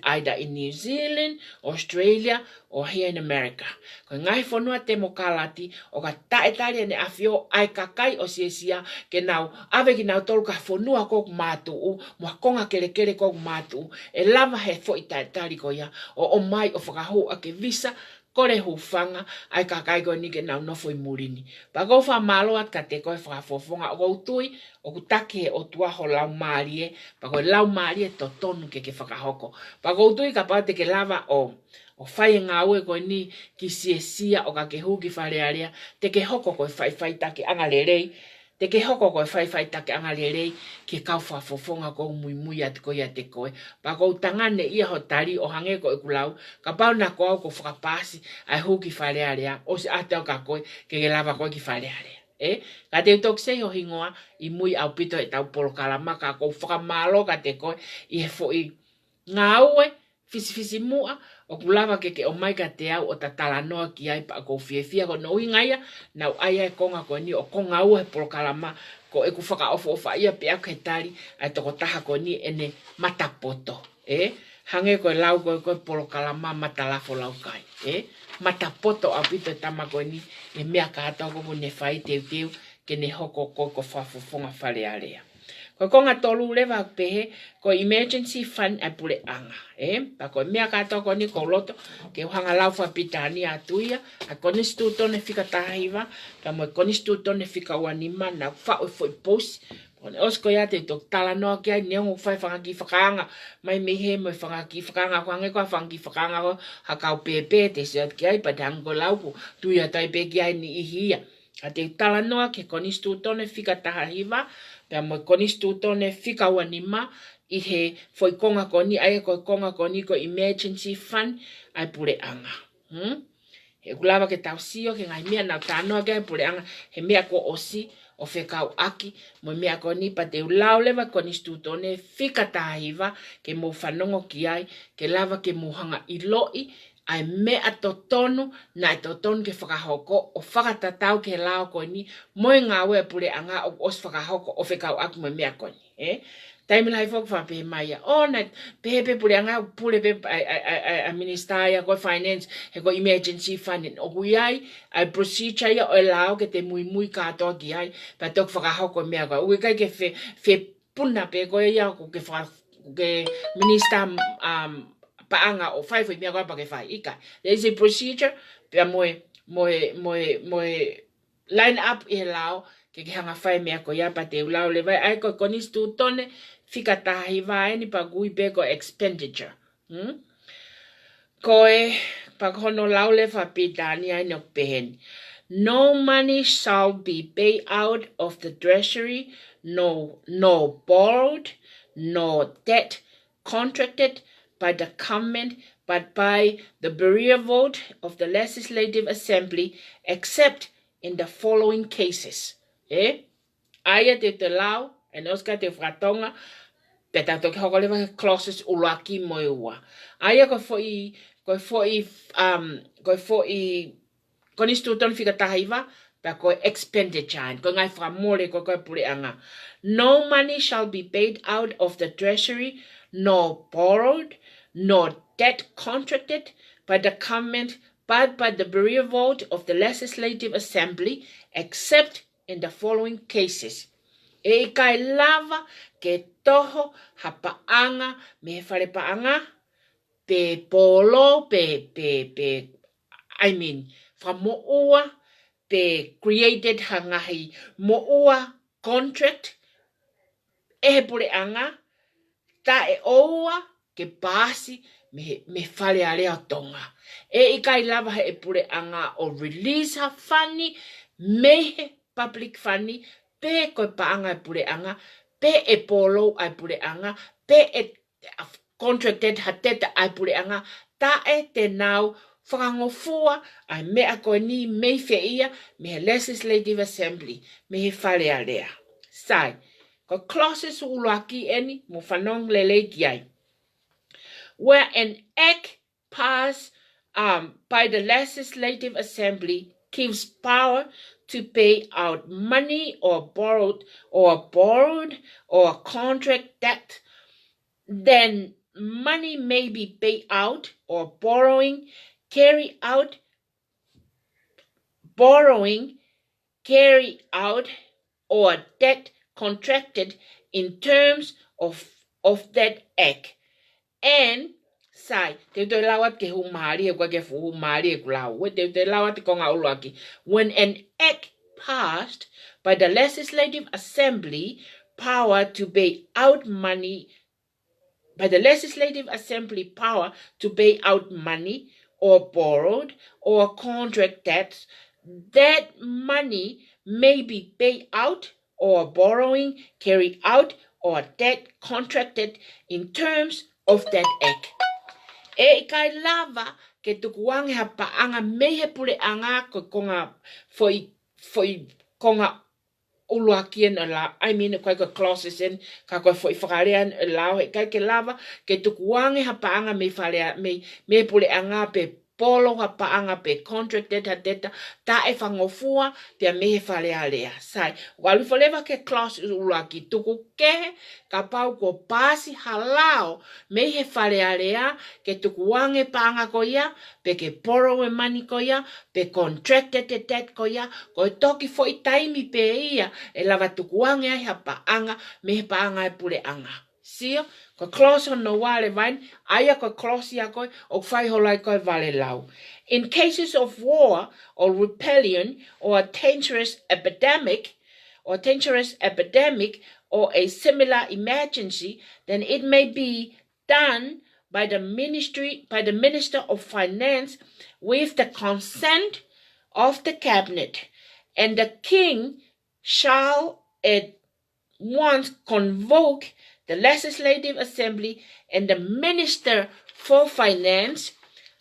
Either in New Zealand, Australia or here in America. Koe ngai whonua temo ka alati o ka taetari ane awhio ai kakai o sesia ke nau awe ki nau tolu ka whonua kok mātu mua konga kere kok mātu e lava he fo I taetari ko ia o mai o whakahu a ke visa kore hufanga ai kakai ko ni ke nau nofo I murini. Pa kou wha malo at ka te koe whakafofonga o koutui o kutake o tuaho lau maarie pa koe lau maarie to tonu ke whakahoko. Pa koutui ka pate ke lava o whai ngā ue koe ni ki siesia o ka ke huki wharearea te ke hoko koe whai take angalerei te ke hoko koe whai take angalerei ke kau whafofonga kou mui at koe a te koe. Pa kou tangane ia ho tari o hange koe kulau ka pau na koe au ko whakapasi ai huki wharearea o se ateo ka koe ke lava koe ki wharearea. Ka te utok sei o hingoa I mui au pito e tau polo kalama ka kou whakamalo ka te koe I he fo I ngā ue fisi mua o kulava ke o mai ka te au o ta talanoa ki ai pa ko fiefia ko no ingaia na ai konga ko ni o konga ua por kalama ko e ku whaka ofo ia pe au ke tari ai toko taha ko ni ene matapoto. Hange ko lau ko por kalama matalafo lau kai. Matapoto a pito tama ko ni e mea ka ata ko ne fai teu ke ne hoko ko whafofonga wharearea. Ko konga tolu lewa pehe ko emergency fund a pule anga. Pa ko mea kato ko ni ko loto ke uhanga lau whapitani atuia a konistuto ne fika tahiwa ka mo konistuto ne fika wanima na whao foi posi. Kone osko ya te tok tala noa kia ni ongo whai whangaki whakaanga mai mehe mo whangaki whakaanga ko hange ko whangaki whakaanga ko hakau pepe te seat kia I padango lau ko tuia tai pe kia ni ihia. A te tala noa ke konistuto ne fika tahiwa Pea mo konistuto ne fika wanima I he foi konga koni ai ko konga koni ko emergency fund ai pure anga. He kulava ke tausio ke ngai mea na tanoa ke ai pure anga he mea ko osi o whekau aki mo mea koni pa te ulau lewa konistuto ne fika tahiwa ke mo whanongo ki ai ke lava ke muhanga I loi ai mea totonu na totonu ke whakahoko o whakatatau ke lao koni moe ngā ue pure anga o os whakahoko o whekau aku mo mea koni. Taimi lai whok whape mai a o na pepe pure anga pure pe a minister ia ko finance he ko emergency fund o hui ai ai procedure ia o lao ke te mui katoa ki ai pa tok whakahoko mea koe. Ui kai ke whe puna pe koe ia ko ke minister paanga o whai mea koe pa ke whai ika. There is a procedure pia moe line up I he lao ke hanga whai mea koe ia pa te ulau le vai ai koe konistu tone fika tahi vai ni pa gui pe ko expenditure. Koe pa kono lau le whapitani ai no pehen. No money shall be paid out of the treasury, no borrowed, no debt contracted by the government, but by the burial vote of the Legislative Assembly, except in the following cases. Aya te lau, and oska te whatonga, peta toki hokolewa clauses ulaki moeua. Aya ko foi konistuton fika tahaiwa, pa ko expenditure, ko ngai whamore ko pure anga. No money shall be paid out of the treasury, nor borrowed, nor debt contracted by the government, but by the berea vote of the Legislative Assembly, except in the following cases. E kai lava ke toho hapaanga me wharepaanga pe polo from mo'ua pe created hangahi mo'ua contract e pureanga ta e oua ke pasi me whare alea Tonga. E ikai lava he e pureanga o release ha whani mehe public whani pe koe paanga e pureanga pe e polo ai pureanga pe e contracted ha teta ai pureanga ta e te nau whakangofua ai mea koe ni mei whia me he Legislative Assembly me he whare alea. Sai, ko clauses uloaki eni mo whanong lele ki ai. Where an act passed by the Legislative Assembly gives power to pay out money or borrowed or contract debt, then money may be paid out or borrowing, carry out, or debt contracted in terms of that act. And sai te lawat ke humari e ke humari e kulau te lawat ko nga ulaki when an act passed by the Legislative Assembly power to pay out money or borrowed or contract debts, that money may be paid out or borrowing carried out or debt contracted in terms of that act. E kai lava ke tukuange ha paanga mehe pule anga ko konga foi konga uluakien ala koe ko clauses en ka koe foi whakarean lao he kai ke lava ke tukuange ha paanga me pule anga pe polo ha paanga pe contracted ha teta ta e whangofua te mehe whalea lea. Sai, walu whaleva ke clauses uluaki tuku kehe ka pau ko pasi halao mehe whalea lea ke tukuange paanga ko ia pe ke borrow e money ko ia pe contracted te debt ko ia ko toki foi taimi pe ia e lava tukuange ai ha paanga mehe paanga e pule anga. Sio, ko clause on no wale vain, aya ko clause ya koe, o whai holai koe vale lau. In cases of war or rebellion or a dangerous epidemic or a similar emergency, then it may be done by the Minister of Finance with the consent of the cabinet, and the king shall at once convoke the Legislative Assembly, and the Minister for Finance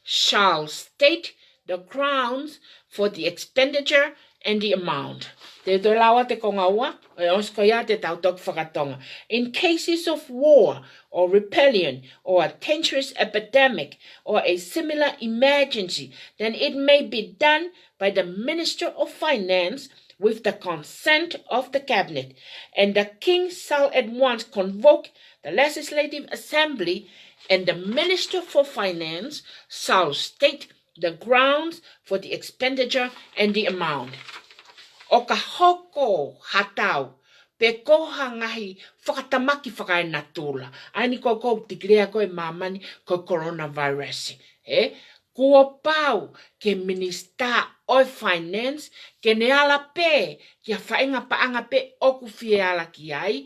shall state the grounds for the expenditure and the amount. In cases of war or rebellion or a dangerous epidemic or a similar emergency, then it may be done by the Minister of Finance with the consent of the cabinet, and the king shall at once convoke the Legislative Assembly, and the Minister for Finance shall state the grounds for the expenditure and the amount. O ka hoko hatau, pe koha ngahi whakatamaki whakai natula. Aini ko tikrea koe mamani ko coronavirus. Kua pau ke Minister of Finance ke ne ala pe kia whainga paanga pe oku fie ala ki ai.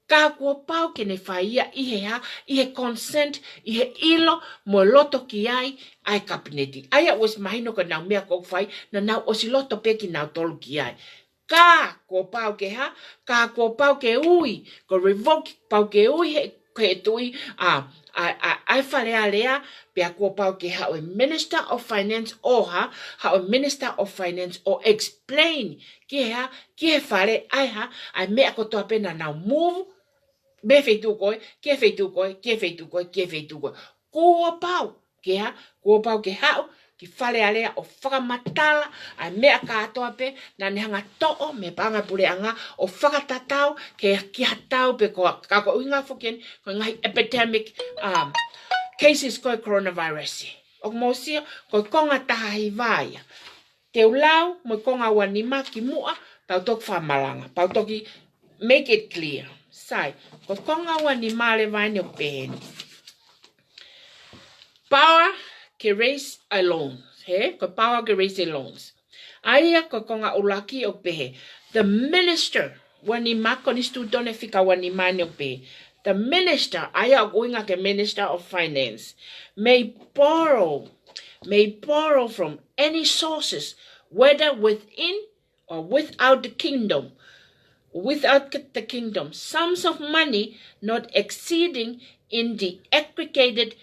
Ka kua pau ke ne whaia ihe consent, ihe ilo mo loto ki ai kabineti. Aia was mahino ka nau mea kou whai na nau osi loto pe ki nau tolu ki ai. Ka kua pau ke ka kua pau ke ui, ko revoke pau ke ui he tui ai wharea lea pia kua pau ke hao Minister of Finance o hao Minister of Finance o explain ki he whare ai mea kotoa pena nau move me feitu koe, ke feitu koe. Kua pau ke hao ki whare alea o whakamatala ai mea katoa pe na nehanga to'o me panga pule anga o whakatatau ke ki hatau pe ko kako inga whoken ko ngai epidemic cases koe coronavirus. O mosia koe konga taha hi vaia. Te ulau mo konga wanima ki mua tau tok whamalanga. Pau toki make it clear. Sai, koe konga wanima le vaini o peheni. Power ke raise a loan. He? Koe power ke raise a loans. Aia koe konga ulaki o pehe. The minister, wanima koni studone fika wanima ni o pehe. The minister, aya goinga ke minister of finance, may borrow from any sources, whether within or without the kingdom, sums of money not exceeding in the aggregated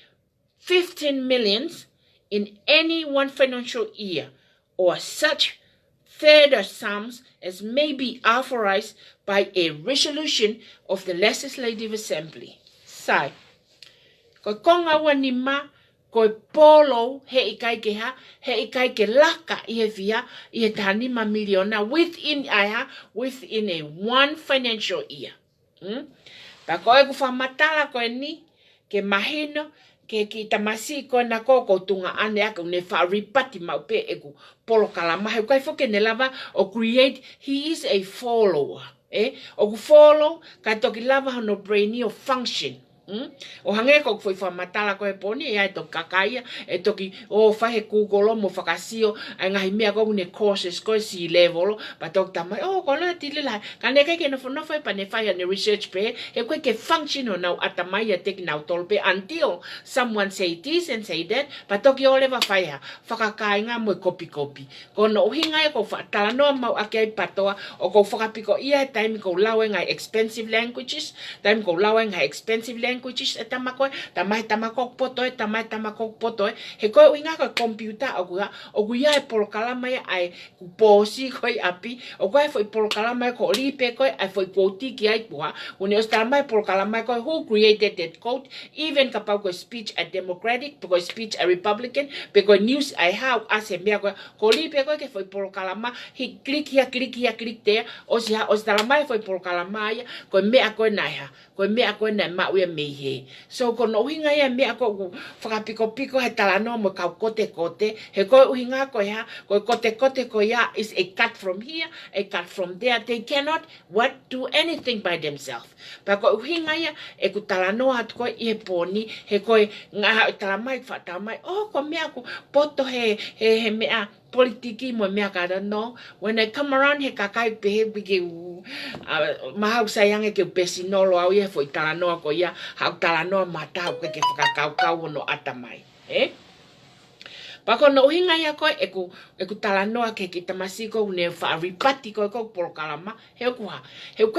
15 millions in any one financial year, or such further sums as may be authorized by a resolution of the Legislative Assembly. Sai, ko konga wanima, ko polo he ikai ke ha, he ikai ke laka I he via, I he tanima miliona within a one financial year. Pa ko e ku whamatala ko ni, ke mahino, ke ki tamasi ko na ko tunga ane ako ne fa ripati maupe eku polo kalama he kai foke ne lava o create he is a follower o follow ka toki lava no brainy o function o hange ko foi fa matala ko e poni e to kakaia e toki o fa he Google mo fakasio ai ngai mea ko ne courses ko si level pa tok tamai o ko la Tilila ka ne ke no fa pa ne fa ne research pe e ko ke function no atamai e tek na tolpe until someone say this and say that pa toki o le va fa ya fakakai nga mo copy ko no hinga e ko fa tala no mau akai patoa o ko fakapiko ia time ko lawe ngai expensive languages time ko lawe ngai expensive languages tamako poto he ko inga ko computer o guia e por kalama ai posi ko api o ko foi por kalama ko lipe ko ai foi quote ki ai poa uni o stama por kalama ko who created that quote even kapau ko speech a democratic because speech a republican because news I have as a mea ko lipe ko ke foi por kalama he click there o sia o stama foi por kalama ko mea ko naiha ko mea ko na ma we me he so ko no hinga ia me ko whakapiko he talano mo kau kote he ko hinga ko ya ko kote ko ya is a cut from here a cut from there they cannot do anything by themselves pa ko hinga ia e ku talano at ko I poni he ko nga talamai o ko me ko poto he mea politiki mo mea kada no when I come around he kakai pe bige mahau sayang e ke pesinolo au ye foi talano ko ya hau talano mata ko ke whakakau no atamai Pako no hinga ia ko e ku talanoa ke ki tamasi ko ne fa ripati ko por kalama he ko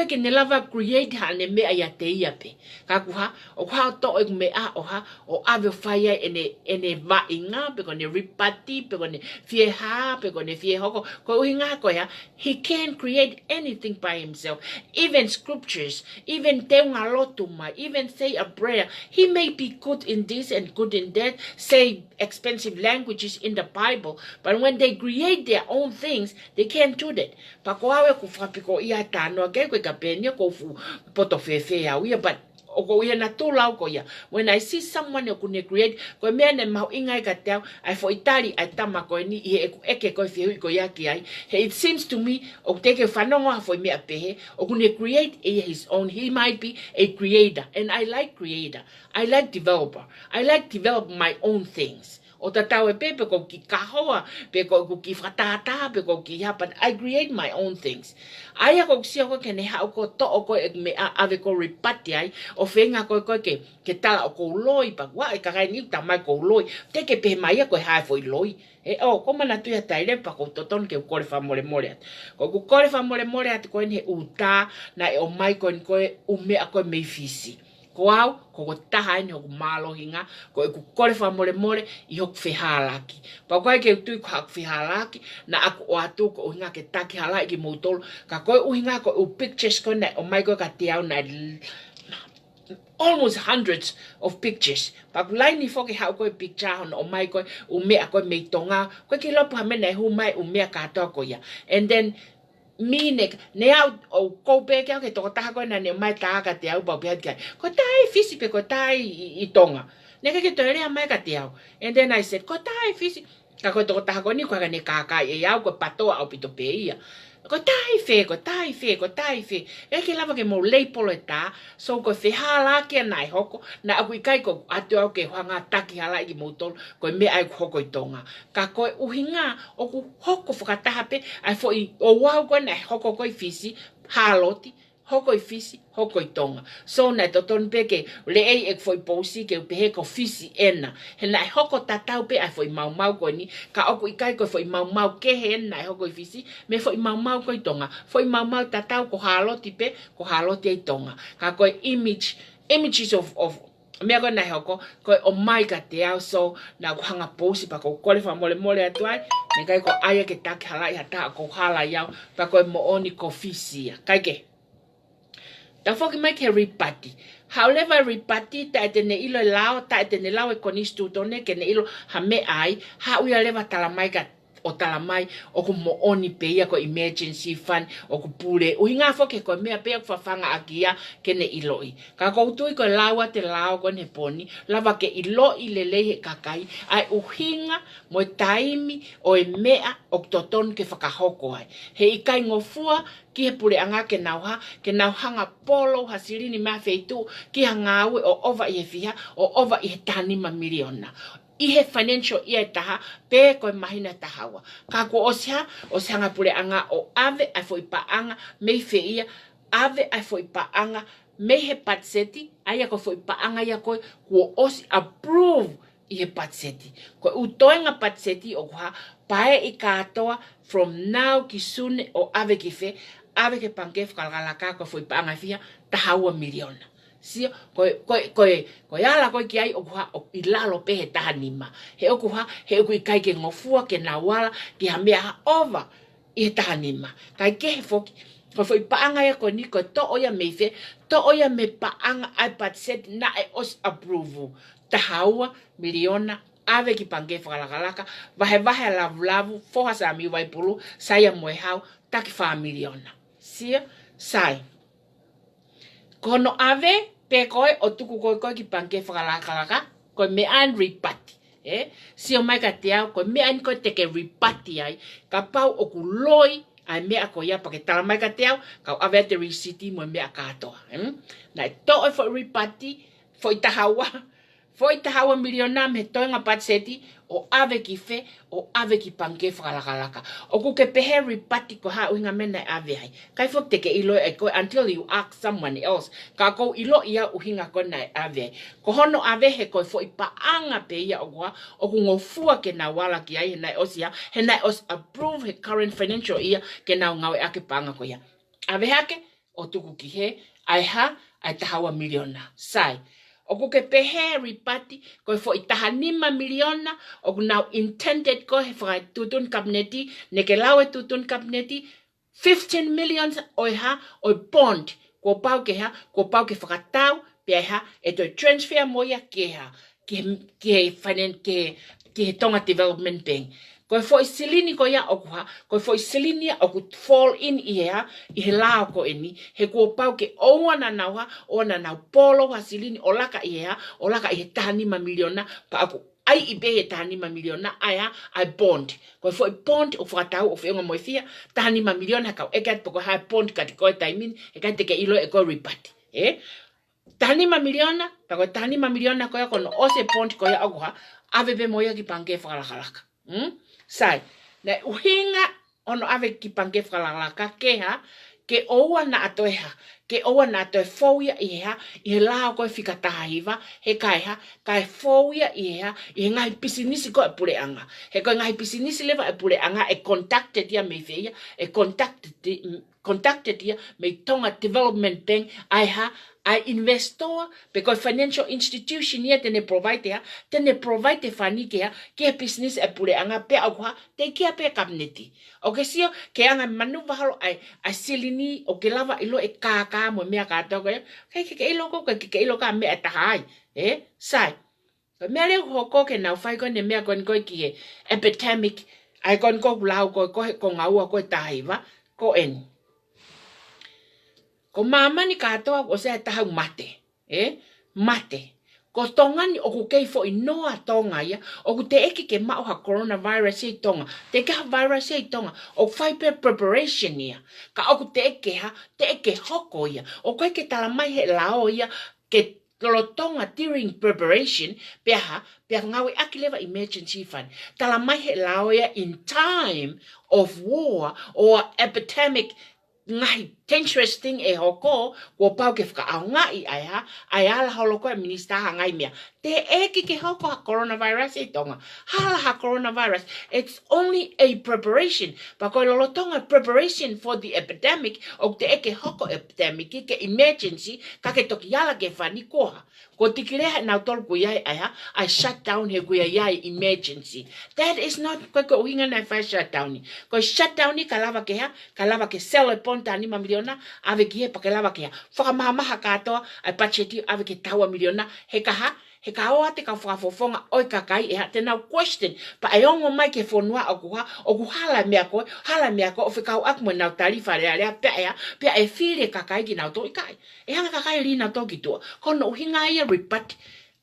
ke ne lava create ha ne me ia te ia pe ka ku ha o ha to e me a o ha o ave fire ene va inga pe ko ne ripati pe ko ne fie ha pe ko ne fie hoko ko hinga ko ya he can create anything by himself even scriptures even te nga lotuma even say a prayer he may be good in this and good in that say expensive languages in the Bible, but when they create their own things, they can't do that. Pakoawe ku fapiko ia tano ke ko kapenya ko fu poto fefe ya we but o ia na tula ko ia when I see someone who can create ko me ne mau ingai ka tau ai fo itali ai tama ko ni eke ko fi ko ia ki ai it seems to me o take fanongo fo me apehe o can create his own he might be a creator and I like creator I like developer I like develop my own things o tatau e pepe ko ki kahoa pe ko ki fatata pe ko ki ha but I create my own things ai ko sia ko ke ne ha ko to ko me ave ko ripati ai o fenga ko ke tala ko loi pa wa e ka ni ta mai ko loi te ke pe mai ko ha foi loi o ko mana tu ya taile pa ko toton ke ko le fa mole ko le fa mole at ko ni uta na o mai ko o me ko me fisi ko au ko taha ni ko malo hinga ko le fa mole I hok fehalaki pa ko ke tu ko hak fehalaki na aku o atu ko hinga ke taki hala ki motol ka ko hinga ko pictures ko na o mai ko ka tiau na almost hundreds of pictures pa lai ni fo ke ha ko picture on o mai ko o me ko me Tonga ko ke lo pa me na hu mai o me ka to ko ya and then minek ne au o ko pe ke to ta ko na ne mai ta ka te au ba pe ka ko tai fisi pe ko tai I Tonga Neka ke toere mai ka te au. And then I said, ko tai fisi. Ka ko toko taha ko ni kwa ne kaka e au ko patoa au pito pe ia. Ko tai fe, ko tai fe, ko tai fe. E ke lava ke mo leipolo e tā. So ko fe hala ke nai hoko. Na aku i kai ko atu au ke hanga taki hala i mo tolu. Ko me ai hoko i Tonga. Ka koe uhinga o ku hoko whakataha pe. Ai fo i o wau koe nai hoko koe fisi. Haloti. Hoko i fisi, hoko i Tonga. So nai to ton peke le ei ek foi posi ke pehe ko fisi ena. He nai hoko tatau pe ai foi mau ko ni. Ka oku i kai ko foi mau ke he nai hoko i fisi. Me foi mau ko i Tonga. Foi mau tatau ko haloti pe, ko haloti i Tonga. Ka koe images of mea koe nai hoko, koe o mai ka te au so na ku hanga posi pa ko kole wha mole atuai. Me kai ko aia ke take halai hata ko hala iau pa koe mo oni ko fisi ia. Kai ke? Ta foki mai ke ripati. However, ripati ta etene ilo lao, ta etene lao e konistu tone, ke ne ilo ha me ai, ha uia lewa talamai ka o talamai, o ku mo oni peia ko emergency fund, o ku pule. Uhi ngā foki ko mea pea ku whawhanga akia ke ne iloi. Ka koutui ko laua te lao ko ne poni, lava ke iloi le lehe kakai, ai uhinga mo taimi o e mea o toton ke whakahoko ai. He ikai ngofua, ki he pule anga ke nauhanga polo hasirini mea feitu, ki ha ngāwe o ova i he fiha, o ova i he tanima miliona. I he financial ia taha, pe koe mahina tahawa. Ka ko osea nga pule anga o ave ai foi paanga, mei fe ia, ave ai foi paanga, mei he patseti, aia ko foi paanga ia koe, kuo osi approve i he patseti. Koe utoenga patseti o kuha, pae i katoa, from now ki sune o ave ki fe, ave ke pankef kalgalaka ko foi paanga fia, tahawa miliona. Sio ko ala ko ki ai o kuha o ilalo pe he tahanima he o kuha he o kai ke ngofua ke nawala ki ha mea over i he tahanima kai ke he foki ko foi paanga ya ko ni ko to oya meife to oya me paanga ai pat set na e os approve tahawa miliona ave ki pange whakalaka vahe lavu foha sa mi waipulu saya moe hau taki wha miliona sia sai kono ave pe koe o tuku koe ki panke whakalaka koe me an ripati. Si o mai ka te au koe me an koe teke ripati ai ka pau o ku loi ai mea ko ia pa ke tala mai ka te au ka ave te risiti mo mea katoa. Nai to e fo ripati fo i tahawa miliona me toenga patseti o ave ki fe o ave ki panke whakalaka. O ku ke pehe ripati ko ha uinga mena ave ai. Kai fok teke ilo e koe until you ask someone else. Ka kou ilo ia uhinga ko na ave ai. Ko hono ave he koe fo i paanga pe ia o kua o ku ngofua ke na wala ki ai he nai os ia. He nai os approve he current financial ia ke na ngawe ake paanga ko ia. Ave hake o tuku ki he ai ha ai tahawa miliona. Sai. O ku ke pehe ripati, koe fo i tahanima miliona, o ku nau intended ko he whai tutun kabineti, ne ke lawe tutun kabineti, 15 million oi ha, oi bond, ko pau ke Fakatau, pe ha, e toi transfer moia ke ha, ke he Tonga Development Bank. Koe fo i silini ko ia o kuha, koe fo i silini o ku fall in i he lao ko eni, he kua pau ke oana nau polo ha silini o laka i o laka i he tahanima miliona, pa aku ai i be he tahanima miliona, ai bond. Koe fo i bond o Fakatau o whiunga moe fia, tahanima miliona kau ekat poko hai bond kati koe taimin, e kai teke ilo e koe ripati. Tahanima miliona, pa koe tahanima miliona koe kono ose bond koe o kuha, ave be moia ki pange whakalakalaka. Sai, na uhinga ono ave ki pange whakalaka ke oua na atoeha, ke oua na atoe fauia i he lao koe whikataha hiva, he kai fauia i he ngai pisinisi ko e pule anga. He koe ngai pisinisi lewa e pule anga e contacted ia mei feia, e contacted ia mei Tonga Development Bank, ai investor, pe koe financial institution ia tene provide fani ke he business e pule anga pe au ha, te kia pe kabineti. O ke sio, ke anga manu wahalo ai silini o ke lava ilo e kaka mo mea katoa koe, ke ilo ko, ke ilo ka mea tahai, sai. Mea leo hoko ke nau whai koe ne mea koe ki he epidemic, ai koe lau koe ko ngaua koe tahiwa, ko eni. Ko mamani katoa o se tahau mate, mate. Ko Ko Tonga ni o ku kei fo I noa Tonga ia, o ku te eke ke mao ha coronavirus I Tonga, te ka virus I Tonga, o whai pe preparation ia. Ka o ku te eke hoko ia, o koe ke tala mai he lao ia, ke Lolo Tonga during preparation, pia ngawe aki lewa emergency fund. Tala mai he lao ia in time of war or epidemic ngai dangerous thing e hoko, ko pau ke whaka au ngai ai ala holoko e minista ha ngai mea. Te eki ke hoko ha coronavirus e Tonga. Hala ha coronavirus. It's only a preparation. Pa koe Lolo Tonga preparation for the epidemic, o te eke hoko epidemic, ke emergency, ka ke toki ala ke whani koha. Ko tikireha nau tolu ko iai I shut down he kuia iai emergency. That is not koe ko uhinga nai whai shut down ni. Koe shut down ni ka lava ke sell e ponta ni ma miliona, ave ki he pa ke lava ke ha. Whakamahamaha katoa, ai pacheti ave ke taua miliona, he ka oa te ka whakafofonga oi kakai e ha te nau question. Pa e ongo mai ke whonua o ku hala mea koe, o whikau aku mo nau tarifa rea pia e whire kakai ki nau tō I kai. E hanga kakai ri nau tō ki tua. Kono uhinga ia ripat,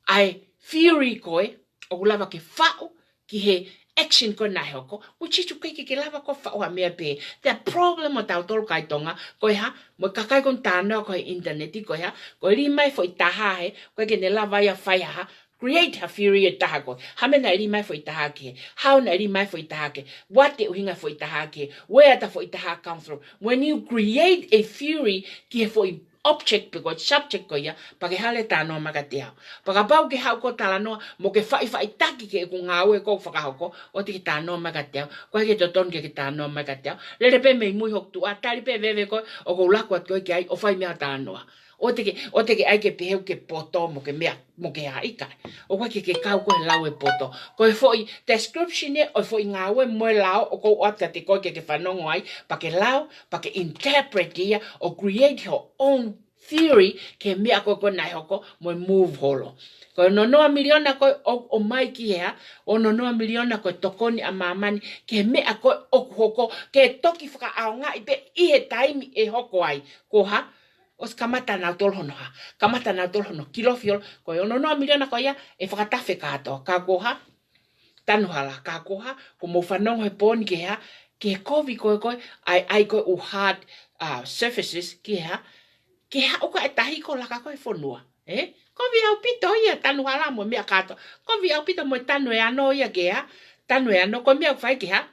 ai theory koe, o ku lava ke whao ki he action ko nai hoko, uchichu kei ke lava ko whao ha mea pe. The problem o tau tolu kai Tonga, koe ha, mo kakai kon tānoa koe interneti koe ha, koe ri mai fo I taha he, koe ke ne lava ia whai ha, create a theory e taha koe. Hame na ri mai fo I taha ke, how na ri mai fo I taha ke, what te uhinga fo I taha ke, where ta fo I taha come through. When you create a theory, ki he fo I object pe ko subject ko ia pa ke hale tano maka te hau. Pa ka pau ke hau ko tala noa mo ke whai taki ke ku ngau e ko whakahoko o te ki tano maka te hau. Ko ke toton ke tano maka te hau. Lere pe mei mui hok tu a tari pe veve ko o ko lakua ko ke ai o whai mea tanoa. O te ke ai ke peheu ke poto mo ke mea mo ke haikai. O kwa ke kau ko he lau e poto. Ko he foi description e o foi ngau e mo lau o ko ata te ko ke whanongo ai pa ke lau pa ke interpret ia o create your own theory ke mea ko nai hoko mo move holo. Ko no noa miliona ko o mai ki hea, o no noa miliona ko tokoni a mamani ke mea ko o hoko ke toki whaka ao ngā ipe I he taimi e hoko ai. Ko ha? Os kamata nau tolhono ha. Kamata nau tolhono kilofiol. Ko ono noa miliona ko ia e whakatafe katoa. Ka koha? Tanuhala. Ka koha? Ko mo whanongo he pōni ke ha. Ke kovi koe ai koe u hard surfaces ke ha. Ke ha uka e tahi ko laka koe whonua. Kovi au pito ia tanuhala mo mea katoa. Kovi au pito mo tanu e ano ia ke ha. Tanu e ano ko mea whai ke ha.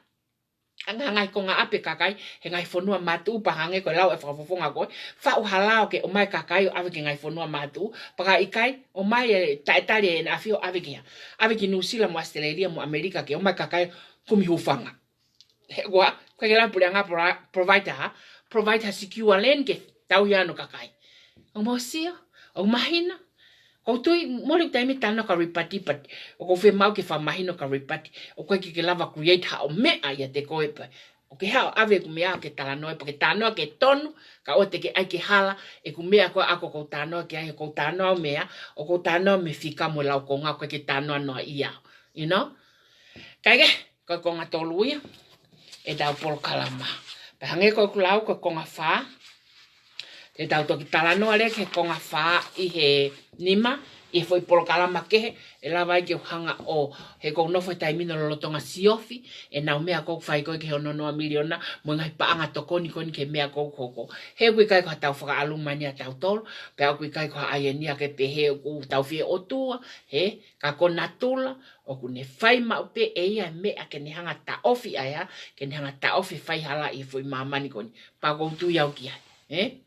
Ngai ko ngā ape kakai, he ngai whonua matu, pa hange ko lau e whakafofonga koe. Whau halao ke o mai kakai o ave ke ngai whonua matu. Paka ikai, o mai e taetari e na awhio ave ke ha. Ave ki New Zealand mo Australia mo Amerika ke o mai kakai kumi hufanga. He kua, koe ke lau pule ngā provider ha. Provider secure len ke tau hiano kakai. O mosio, o mahina. Ko tui mori taimi tano ka ripati pat o ko fe mau ke fa mahino ka ripati o ko ke lava create ha o mea ia te koe pa o ke ha ave ku mea ke tala noe pa ke tano ke tonu ka o te ke ai ke hala e ku mea ko ako ko tano ke ai ko tano mea o ko tano me fika mo lau ko nga ko ke tano no ia you know kaige ko nga tolu ia e da por kalama pa hange ko lau ko nga fa e tau toki talano ale ke konga wha I he nima, I foi polo kalama kehe, e lawa ke hanga o he kou nofo e taimino Lolo Tonga siofi, e nau mea kou whai koe ke hononoa miliona, mo ngai paanga tokoni koni ke mea kou koko. He kui kai koha tau whaka alumani a tau tolu, pe au kui kai koha aiania ke pe he ku tau fie o tua, he, ka kona tula, o ku ne whai mau pe e ia mea ke ne hanga ta ofi aia, ke ne hanga ta ofi whai hala I foi mamani koni, pa kou tu iau ki ai, he?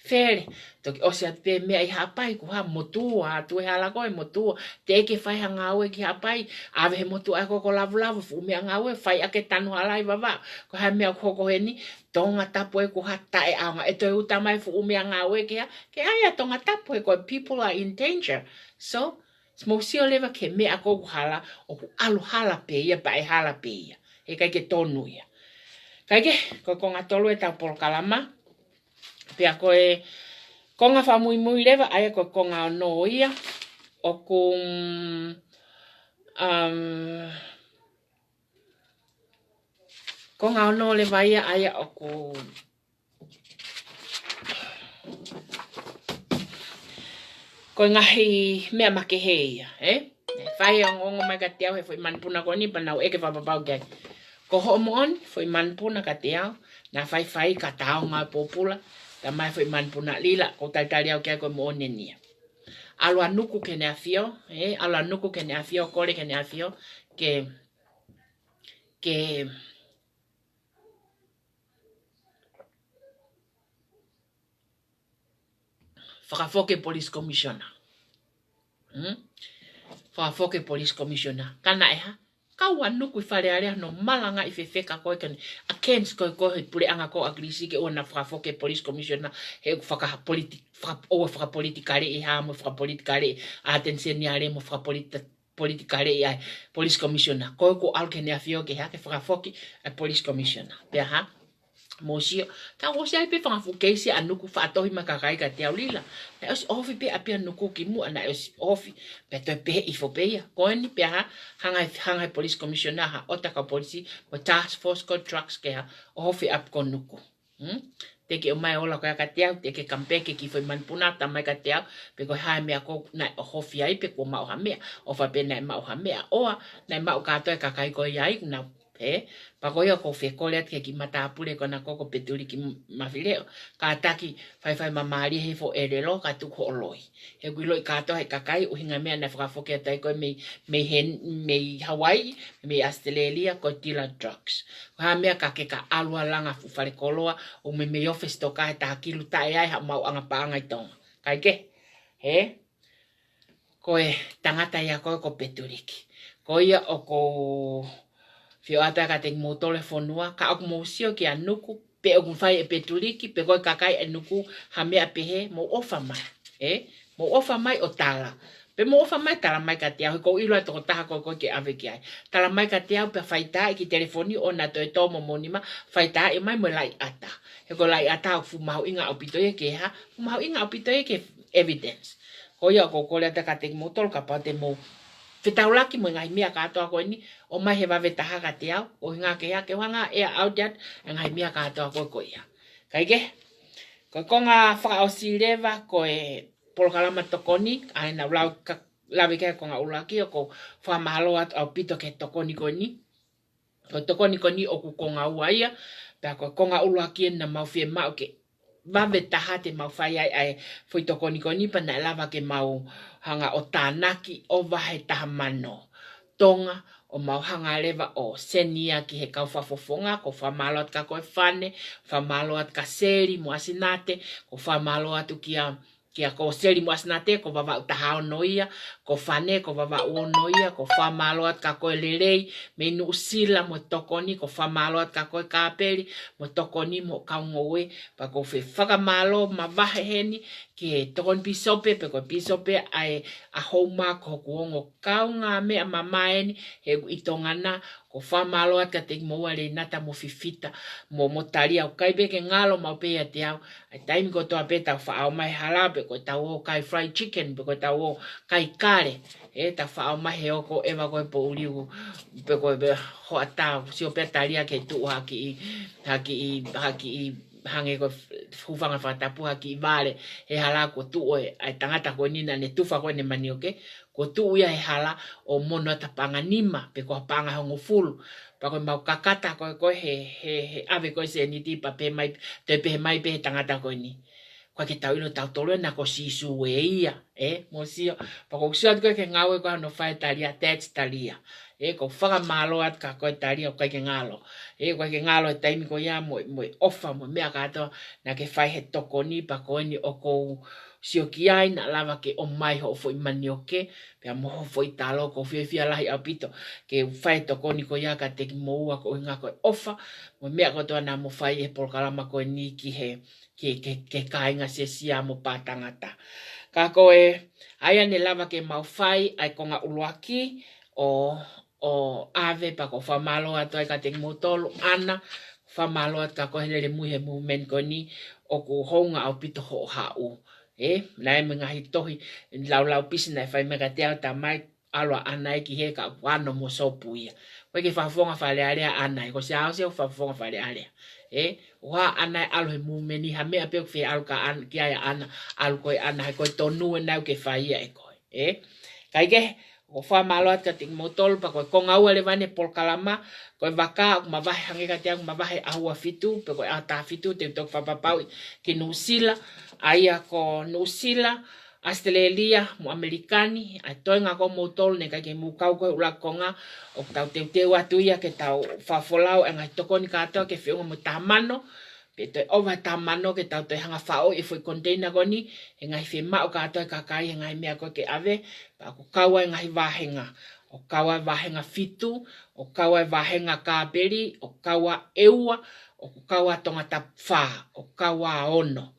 Fere, toki ose at pe mea I hapai ku ha motua, tu e hala koe motua, te eke whai hanga aue ki hapai, ave he motua e koko lavu lavu, fu mea ngaue, whai ake tanu halai wawa, ko ha mea koko he ni, tonga tapu e ku ha tae aunga, e toi utamai fu mea ngaue ki ha, ke aia tonga tapu e koe, people are in danger, so, smosio lewa ke mea koko hala, o ku alu hala pe ia, pa e hala pe ia, he kai ke tonu ia. Kai ke, ko konga tolu e tau polo kalama, pia koe konga whamui mui lewa aia koe konga no ia o kung konga no lewa ia aia o kung ko ngahi mea makeheia, Whai ongo mai ka te au he fwoi manpuna ko ni panau eke whapapau gai. Ko homoon fwoi manpuna ka te au, na whai ka tau ngā pōpula, ta mai fwoi manpuna lila, ko taitari au kia koe mo nia. Alua nuku ke ne afio, alua nuku ke ne afio, kore ke ne afio, ke whakafoke police commissioner. Whakafoke police commissioner. Kana eha, kaua nuku I whare area no malanga I whewheka koe kani. A kens koe koe pure anga ko agrisi ke ona whakafoke police commissioner he whakapolitikare I haa mo whakapolitikare atenseni are mo whakapolitikare I police commissioner. Koe ko alke ne afio ke hake whakafoke police commissioner. Pea ha? Mosio, ka wosia I pe whakafokeisi a nuku whaatohi makakai ka te au lila. Na os ofi pe apia nuku ki mua, na os ofi pe toi pe I whopeia. Koe ni pe ha, hangai police commissioner ha, otaka polisi, mo task force ko trucks ke ha, ofi ap ko nuku. Teke o mai ola koe ka te au, teke kampeke ki whai manpuna ta mai ka te au, pe koe hae mea ko na ofi ai pe ko mao ha mea, ofa pe na mao ha mea, oa na mao katoe kakai koe iai, na pakoia ko whekole at ke ki matapure ko na koko peturi ki mawhireo. Ka taki whai mamari he fo erelo ka tuko oloi. He guiloi kato he kakai uhinga mea na whakafoke atai koe mei Hawaii, mei Australia ko tila drugs. Ha mea ka ke ka alua langa whare koloa o mei office toka he taha kilu tae ai ha mau anga paanga I Tonga. Kai ke? Koe tangata ia koe ko peturiki. Koia o ko Fio ata ka te mo telefonua, ka aku mo sio ki anuku, pe oku whai e petuliki, pe koe kakai anuku, ha mea pehe, mo ofa mai. Mo ofa mai o tala. Pe mo ofa mai tala mai ka te au, ko ilo e toko taha koe ke ave ki ai. Tala mai ka te au, pe whaitaa ki telefoni o na toi tomo monima, whaitaa e mai mo lai ata. He ko lai ata au fu mahu inga au pitoye ke ha, fu mahu inga au pitoye ke evidence. Koia ko kole ata ka te mo tol ka pa te mo Whetaulaki mo ngai mea katoa koe ni, o mai he wawe taha ka te au, o ngā ke hea ke wanga ea audiat, ngai mea katoa koe koe ia. Kaike? Koe ko ngā whakaosi rewa, koe polokalama tokoni, aina lawe kea ko ngā ulaki, o ko whamahalo atu au pito ke tokoni koe ni. Koe tokoni koe ni o ku ko ngā ua ia, pea koe ko ngā ulaki na mau fie mau ke wawe taha te mau whai ai fui tokoni koe ni, pana lawa ke mau hanga o tānaki o wahe taha mano. Tonga o mau hanga lewa o senia ki he kau whafofonga, ko whamalo at ka koe whane, whamalo at ka seri mo asinate, ko whamalo atu kia ko seri mo asinate, ko wawa utaha o noia, ko whane, ko wawa o noia, ko whamalo at ka koe lerei, me nu usila mo tokoni, ko whamalo at ka koe kāperi, mo tokoni mo kaungoe, pa ko whakamalo ma wahe heni, ki tokon pisope, pe koe pisope ai a houma ko kuongo kaunga mea mamaeni, he I tongana, ko whamalo at ka te moa le nata mo fifita, mo motari au kaibe ke ngalo mau pea te au, ai taimi ko toa peta whaau mai hala, pe koe tau o kai fried chicken, pe koe tau o kai kare, ta whaau mai he oko ewa koe po uriu, pe koe hoa tau, sio pea taria ke tuu haki I hange ko hufanga whatapu haki I vale he hala ko tuu ai tangata koe nina ne tufa koe ne mani oke, ko tuu ia he hala o mono ata panga nima, pe koe panga hongo fulu, pa koe mau kakata koe he ave koe se ni tipa pe mai, te pe mai pe he tangata koe ni. Koe ke tau ino tau tolo na ko sisu e ia, mo sio, pa koe suat koe ke ngawe koe no whae talia, that's talia. Ko whakamalo at ka koe talia o kai ke ngalo. Koe ke ngalo e taimi ko ia mo ofa mo mea kato na ke whae he toko ni pa koe ni o kou sio ki ai na lava ke o mai ho fo I mani oke, pia mo ho fo I talo ko whiawhia lahi au pito, ke whae toko ni ko ia ka te ki mo ua ko inga koe ofa, mo mea kotoa na mo whae he polokalama koe ni ki he ke kāinga se sia mo pātangata. Ka koe aia ne lava ke mau whae ai ko ngā uluaki o ave pa ko whamalo atu ai ka te motolo ana, whamalo atu ka koe le muhe movement ko ni o ko honga au pito ho hau. Nai me ngahi tohi lau pisi nai whai mega te au ta mai alwa ana ki he ka wano mo sopu ia. Koe ke whafonga whale alea ana, ko se au se whafonga whale alea. Wa ana alu he movement ha mea pe fe alu ka an ki ai ana alu ko ana ko tonu na ke faia e ko kai ke o fa malot ka ting motol pa ko ngau le vane por kalama ko vaka ma vai hange ka tiang ma vai ahua fitu pe ko ata fitu te tok fa papau ki nusila aia ko nusila Australia mo Amerikani a toinga ko motol ne ka ke mu kau ko ula konga o tau te watu ia ke tau fa folau nga tokoni ka to ke fiunga mo tamano pe to ova tamano ke tau te hanga fao e foi container goni e ngai fe ma o ka to ka kai ngai mea ko ke ave pa ko kawa ngai vahenga o kawa vahenga fitu o kawa vahenga ka beri o kawa eua o kawa tonga tapfa o kawa ono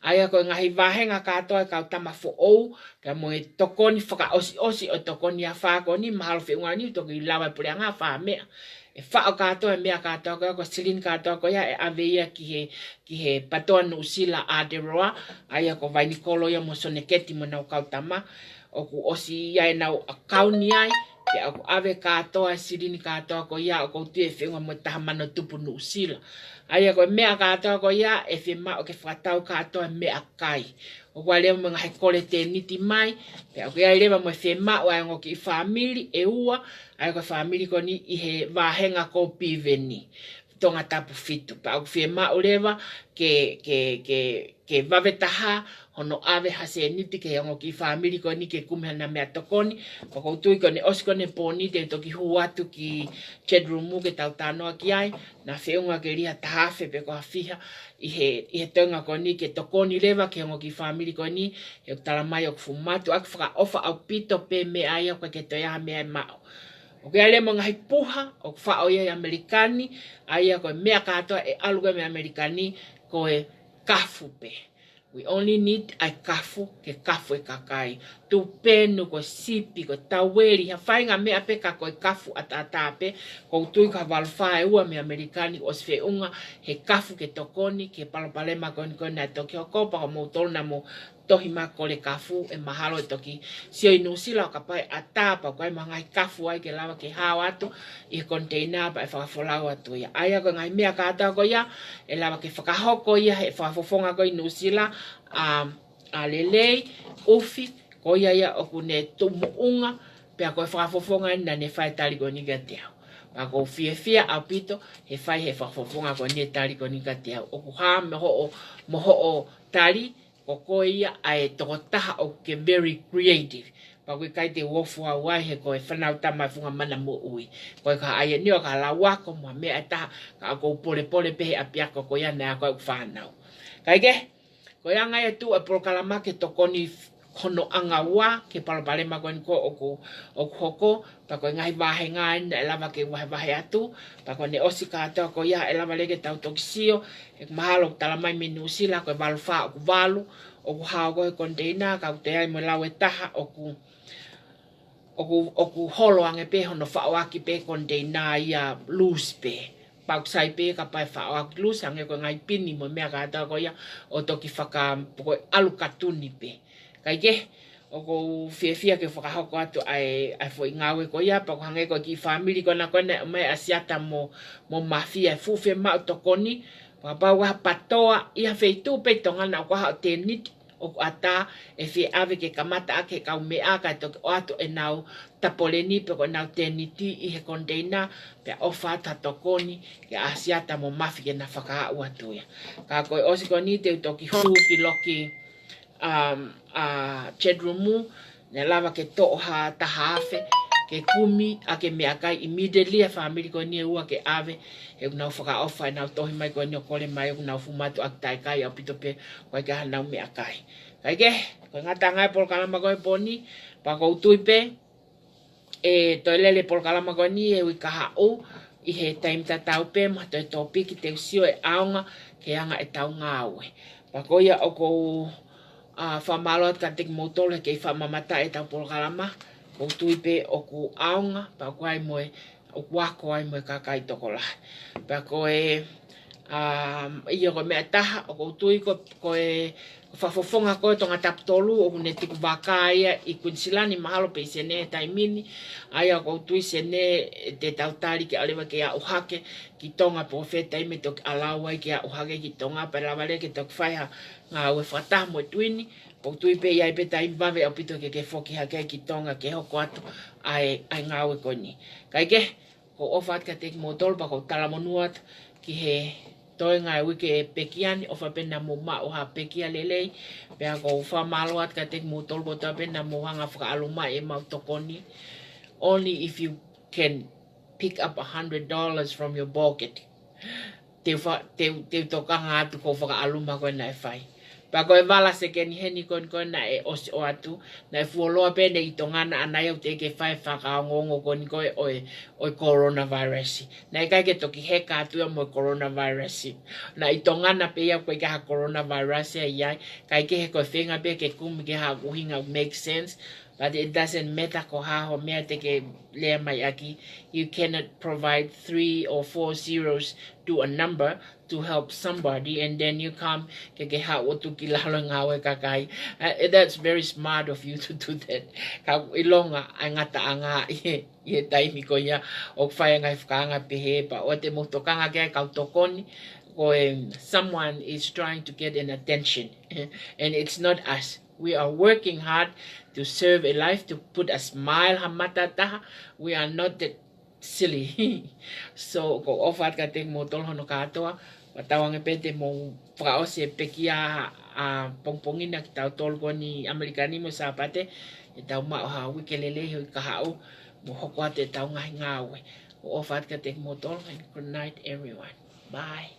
aia ko ngahi vahenga katoa ka tama fo o ka mo e tokoni whaka osi o tokoni a wha koni mahalo whiungani toki lawa pure anga wha mea e wha o katoa mea katoa ko silin katoa ko ia e aveia ki he patoa no usila a de roa aia ko vai nikolo ia mo soneketi mo nau kautama o ku osi ia e nau akauni ai ke aku ave katoa silin katoa ko ia o ko tue whiunga mo tahamano tupu no usila aia ko mea katoa ko ia e whima o ke Fakatau katoa mea kai. O kwa leo mga hekole te niti mai, pe ako ia lewa mo whima o aia ngoki i family e ua, aia ko family ko ni i he vahenga ko piveni. Tonga tapu fitu. Pa ako whima o lewa ke vavetaha hono ave hase niti ke ngoki i family ko ni ke kumihana mea tokoni. Pa ko tui ko ne osi ko ne poni te toki huatu ki chedrumu ke tau tanoa ki ai. Na whiunga ke ria tahafe pe ko hawhiha i he tonga ko ni ke tokoni lewa ke ngoki i family ko ni he talamai o kufumatu. Ako whaka ofa au pito pe me aia kwa ke toiaha mea mao. O ke ale mga hipuha o whao ia Amerikani aia ko mea katoa e aluga me Amerikani ko e kafu pe. We only need a kafu ke kafu e kakai. Tu penu ko sipi ko taweri ha whainga mea pe ka ko e kafu atatape ko tui ka walwhae ua me Amerikani o sfe unga he kafu ke tokoni ke palopalema koni koni na toki hoko pa ko moutolu na mo tohi mako le kafu e mahalo e toki sio inusila o kapai atapa ko ai mangai kafu ai ke lawa ke hao atu i container pa e whakafolau atu ia aia ko ngai mea kata ko ia e lawa ke whakahoko ia e whakafofonga ko inusila a lelei ufi ko ia o kune tumu unga pe ko e whakafofonga na ne whae tali ko niga teau pa ko fia au pito he whae he whakafofonga ko ne tali ko niga teau o kuha moho o tali ko ko ia ai toko taha o ke very creative. Pa koe kai te wofu a wai he koe whanau tamai funga mana mo ui. Koe ka aia nio ka la wako mua mea taha ka ako pole pehe a piako ko ia nea koe whanau. Kai ke? Koe anga e tu a prokalama ke tokoni kono anga wa ke palopalema koe niko oku hoko. Pa koe ngai wahe ngai na elava ke wahe atu. Pa koe ne osi ka atoa ko ia elava lege tau tokisio. E mahalo talamai minu sila koe walu wha oku walu. Oku hao koe container ka te ai mo lawe taha oku holo ange pe hono whaoaki pe container ia loose pe. Pausai pe ka pai whaoaki loose ange koe ngai pini mo mea ka atoa ko ia o toki whaka koe alu katuni pe. Kai ke? Oku fia ke whakahoko atu ai fo ingawe ko ia pa ko hange ko ki family ko na kone mai asiata mo mafia fufe ma tokoni pa wa patoa ia feitu pe tonga na ko ha tenit o ata e fi ave ke kamata ake ka me aka to o atu e nau tapoleni pe ko nau teniti i he container pe ofa ta tokoni ke asiata mo mafia na whaka atu ia ka ko osi ko ni te toki hu ki loki chedrumu ne lava ke toha tahafe ke kumi ake me akai immediately a family ko ni ua ke ave e na whaka ofa na tohi mai ko ni kole mai na fumatu ak tai kai a pito pe ko ka na me akai kai ke ko ngata ngai por kalama ko poni pa ko tuipe e toilele por kalama ko ni e ka ha o i he time ta tau pe ma to topic te usio e aunga ke anga e tau ngawe pa ko ia o ko whamalot ka tek motole ke whamamata e tau por kalama ko tuipe o ku aunga pa ko ai moe o wako ai moe kakai tokola pa ko e Ia ko mea taha, o koutui ko e whafofonga koe tonga taptolu, o kune tiku waka ia i kunsilani mahalo pe sene taimini, aia koutui sene te tautari ke alewa ke a uhake, ki tonga profeta ime toki alawai ke a uhake ki tonga, parawale ke toki whaiha ngā ue whataha mo tuini, koutui pe iai pe taimi wawe au pito ke whoki hake ki tonga ke hoko atu ai ngā ue koni. Kai ke, ko ofat ka teki mo tolpa ko talamonuat ki he toi ngai wike e pekiani o whapena mo mao ha pekia lelei pea ko whamaloat ka tek mo tolpo ta pena mo hanga whakaaluma e mau tokoni. Only if you can pick up $100 from your pocket te tokanga atu ko whakaaluma koe nai whai. Pa koe wala se ke ni heni koe na e osi o atu na e fuoloa pene i tongana anai au te ke whai whakaongongo koe oi coronavirus. Na e kai ke toki heka atu ya mo coronavirus. Na i tongana pe ia koe ke ha coronavirus e iai. Kai ke he koe whenga pe ke kumi ke ha uhinga make sense. But it doesn't matter ko ha ho mea te ke lea mai aki. You cannot provide 3 or 4 zeros to a number to help somebody, and then you come ke ha otu ki lalo ngawe kakai. That's very smart of you to do that. Ka ilonga ai ngata anga i taimi ko ia o whai ngai whakaanga pehe pa o te motokanga ke kau tokoni ko someone is trying to get an attention and it's not us. We are working hard to serve a life, to put a smile hamata taha. We are not that silly. So ko ofat ka te mo tol hono katoa, watawang pete mo praose pekia a pongpongina ki tau tol ko ni Amerikani mo sapate, e tau mao ha wikelele hoi kahao, mo hoko te tau ngahi ngawe. Ko ofat ka te mo tol, and good night everyone. Bye.